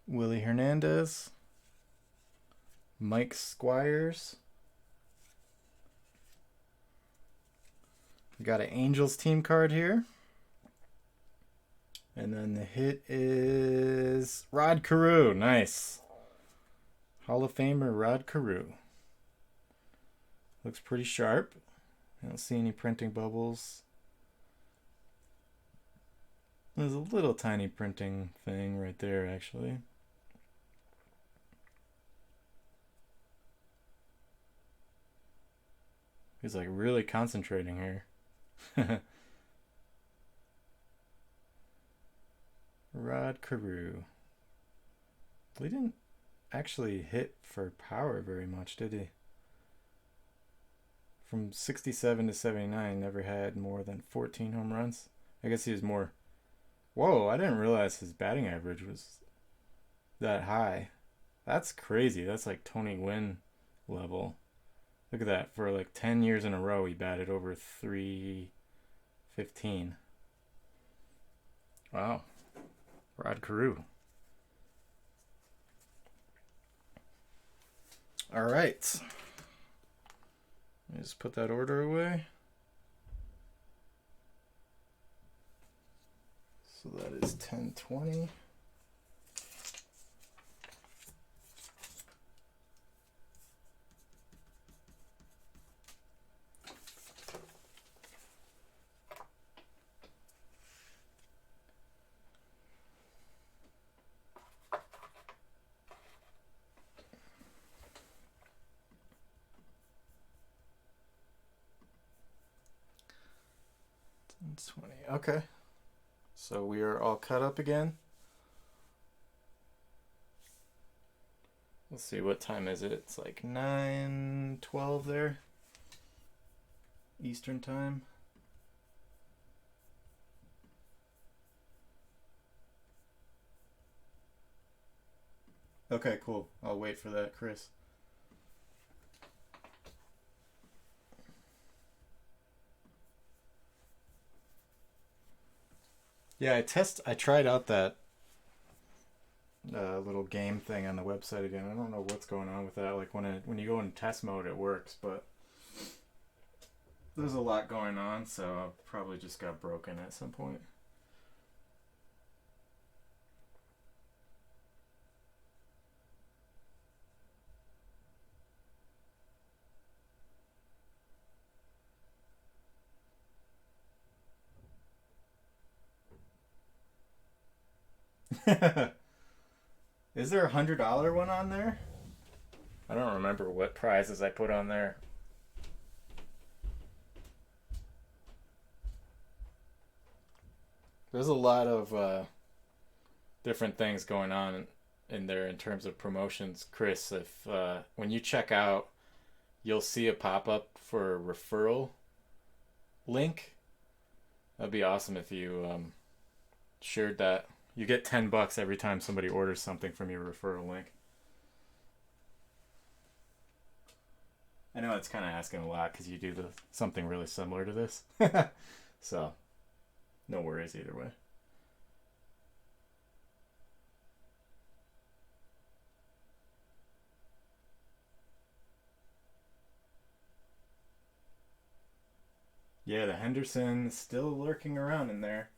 Willie Hernandez. Mike Squires. We got an Angels team card here. And then the hit is Rod Carew. Nice. Hall of Famer Rod Carew. Looks pretty sharp. I don't see any printing bubbles. There's a little tiny printing thing right there, actually. He's like really concentrating here. Rod Carew. He didn't actually hit for power very much, did he? From 67 to 79, never had more than 14 home runs. I guess he was more... Whoa, I didn't realize his batting average was that high. That's crazy. That's like Tony Gwynn level. Look at that. For like 10 years in a row, he batted over 315. Wow. Rod Carew. All right. Let me just put that order away. So that is 1020. Okay. So we are all cut up again. Let's see, what time is it? It's like 9:12 there. Eastern time. Okay, cool. I'll wait for that, Chris. Yeah, I tried out that little game thing on the website again. I don't know what's going on with that. Like when you go in test mode, it works, but there's a lot going on, so it probably just got broken at some point. Is there $100 one on there? I don't remember what prizes I put on there. There's a lot of different things going on in there in terms of promotions. Chris, if when you check out, you'll see a pop-up for a referral link. That'd be awesome if you shared that. You get $10 every time somebody orders something from your referral link. I know it's kind of asking a lot because you do something really similar to this. So, no worries either way. Yeah, the Henderson's still lurking around in there.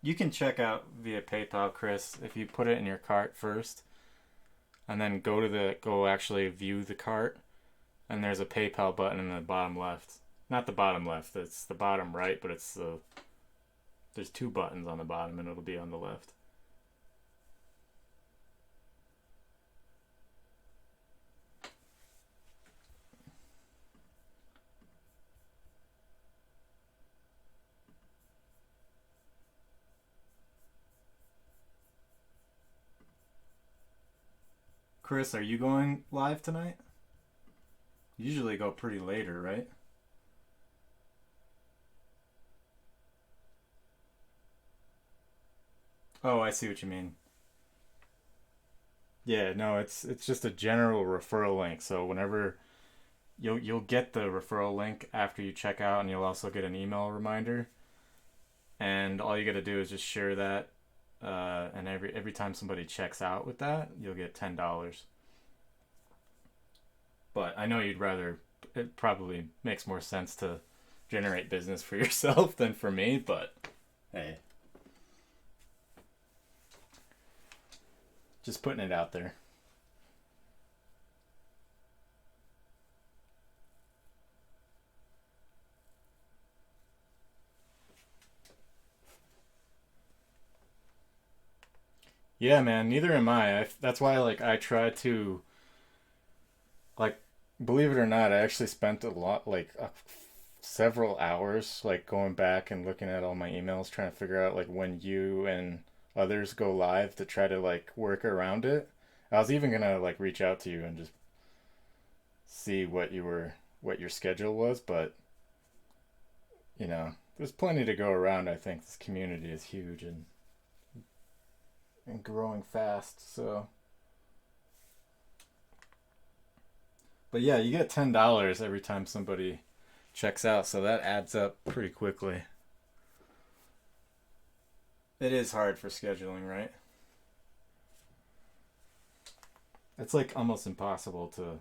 You can check out via PayPal, Chris, if you put it in your cart first, and then go actually view the cart, and there's a PayPal button in the bottom left. Not the bottom left. It's the bottom right, but it's the there's two buttons on the bottom, and it'll be on the left. Chris, are you going live tonight? Usually go pretty later, right? Oh, I see what you mean. Yeah, no, it's just a general referral link. So whenever you'll get the referral link after you check out, and you'll also get an email reminder. And all you got to do is just share that, and every time somebody checks out with that, you'll get $10. But I know you'd rather. It probably makes more sense to generate business for yourself than for me. But hey, just putting it out there. Yeah, man. Neither am I. That's why, like, I try to, like, believe it or not, I actually spent a lot, like, several hours, like, going back and looking at all my emails, trying to figure out, like, when you and others go live to try to, like, work around it. I was even gonna, like, reach out to you and just see what your schedule was, but, there's plenty to go around. I think this community is huge and growing fast, so. But yeah, you get $10 every time somebody checks out, so that adds up pretty quickly. It is hard for scheduling, right? It's like almost impossible to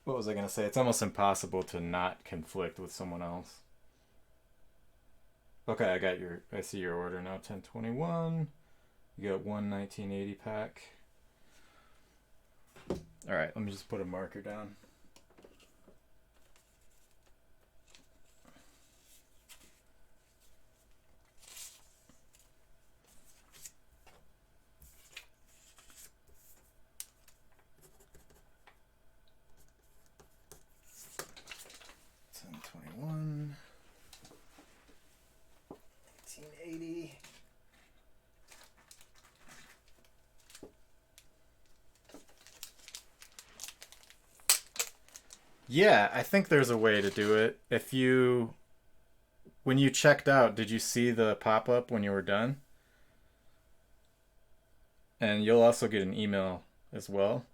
what was I gonna say? It's almost impossible to not conflict with someone else. Okay, I see your order now. 1021. You got one 1980 pack. All right, let me just put a marker down. One 1980. Yeah, I think there's a way to do it. When you checked out, did you see the pop up when you were done? And you'll also get an email as well.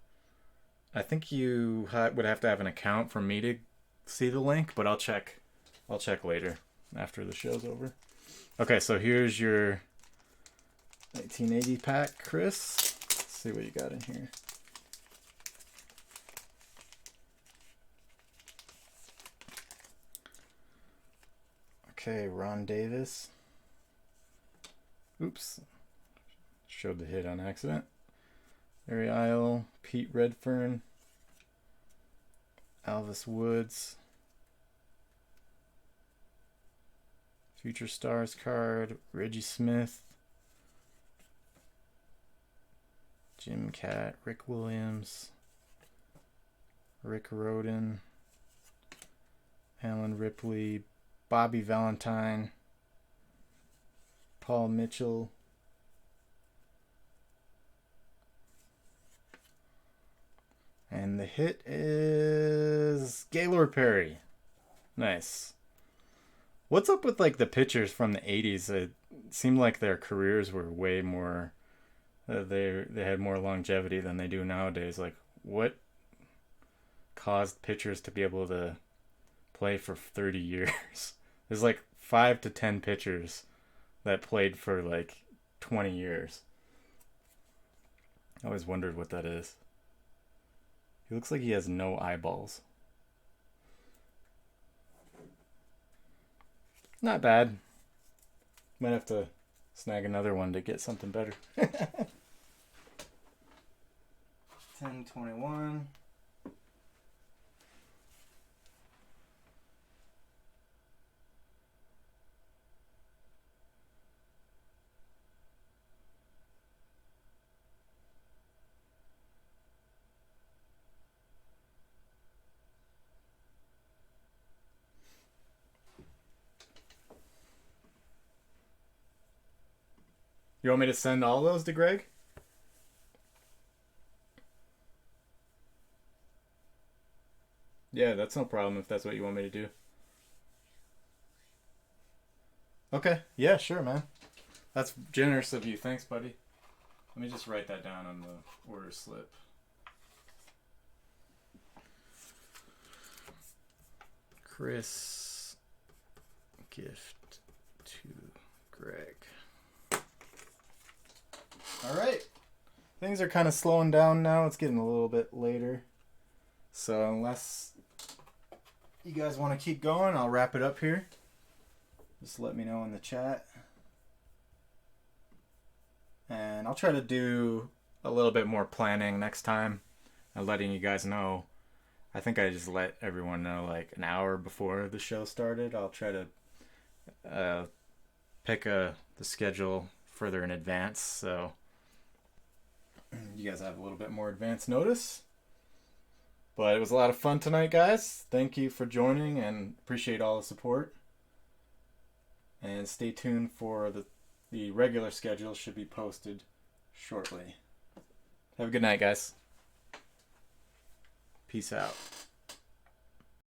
I think you would have to have an account for me to see the link, but I'll check. I'll check later after the show's over. Okay, so here's your 1980 pack, Chris. Let's see what you got in here. Okay, Ron Davis. Oops. Showed the hit on accident. Larry Isle, Pete Redfern, Alvis Woods, Future Stars card, Reggie Smith, Jim Cat, Rick Williams, Rick Roden, Alan Ripley, Bobby Valentine, Paul Mitchell, and the hit is Gaylord Perry. Nice. What's up with like the pitchers from the 80s? It seemed like their careers were way more they had more longevity than they do nowadays. Like what caused pitchers to be able to play for 30 years? There's like 5 to 10 pitchers that played for like 20 years. I always wondered what that is. He looks like he has no eyeballs. Not bad. Might have to snag another one to get something better. 10:21. You want me to send all those to Greg? Yeah, that's no problem if that's what you want me to do. Okay. Yeah, sure, man. That's generous of you. Thanks, buddy. Let me just write that down on the order slip. Chris, gift to Greg. All right. Things are kind of slowing down now. It's getting a little bit later. So unless you guys want to keep going, I'll wrap it up here. Just let me know in the chat. And I'll try to do a little bit more planning next time and letting you guys know. I think I just let everyone know like an hour before the show started. I'll try to pick the schedule further in advance, so you guys have a little bit more advance notice. But it was a lot of fun tonight, guys. Thank you for joining and appreciate all the support. And stay tuned for the regular schedule should be posted shortly. Have a good night, guys. Peace out.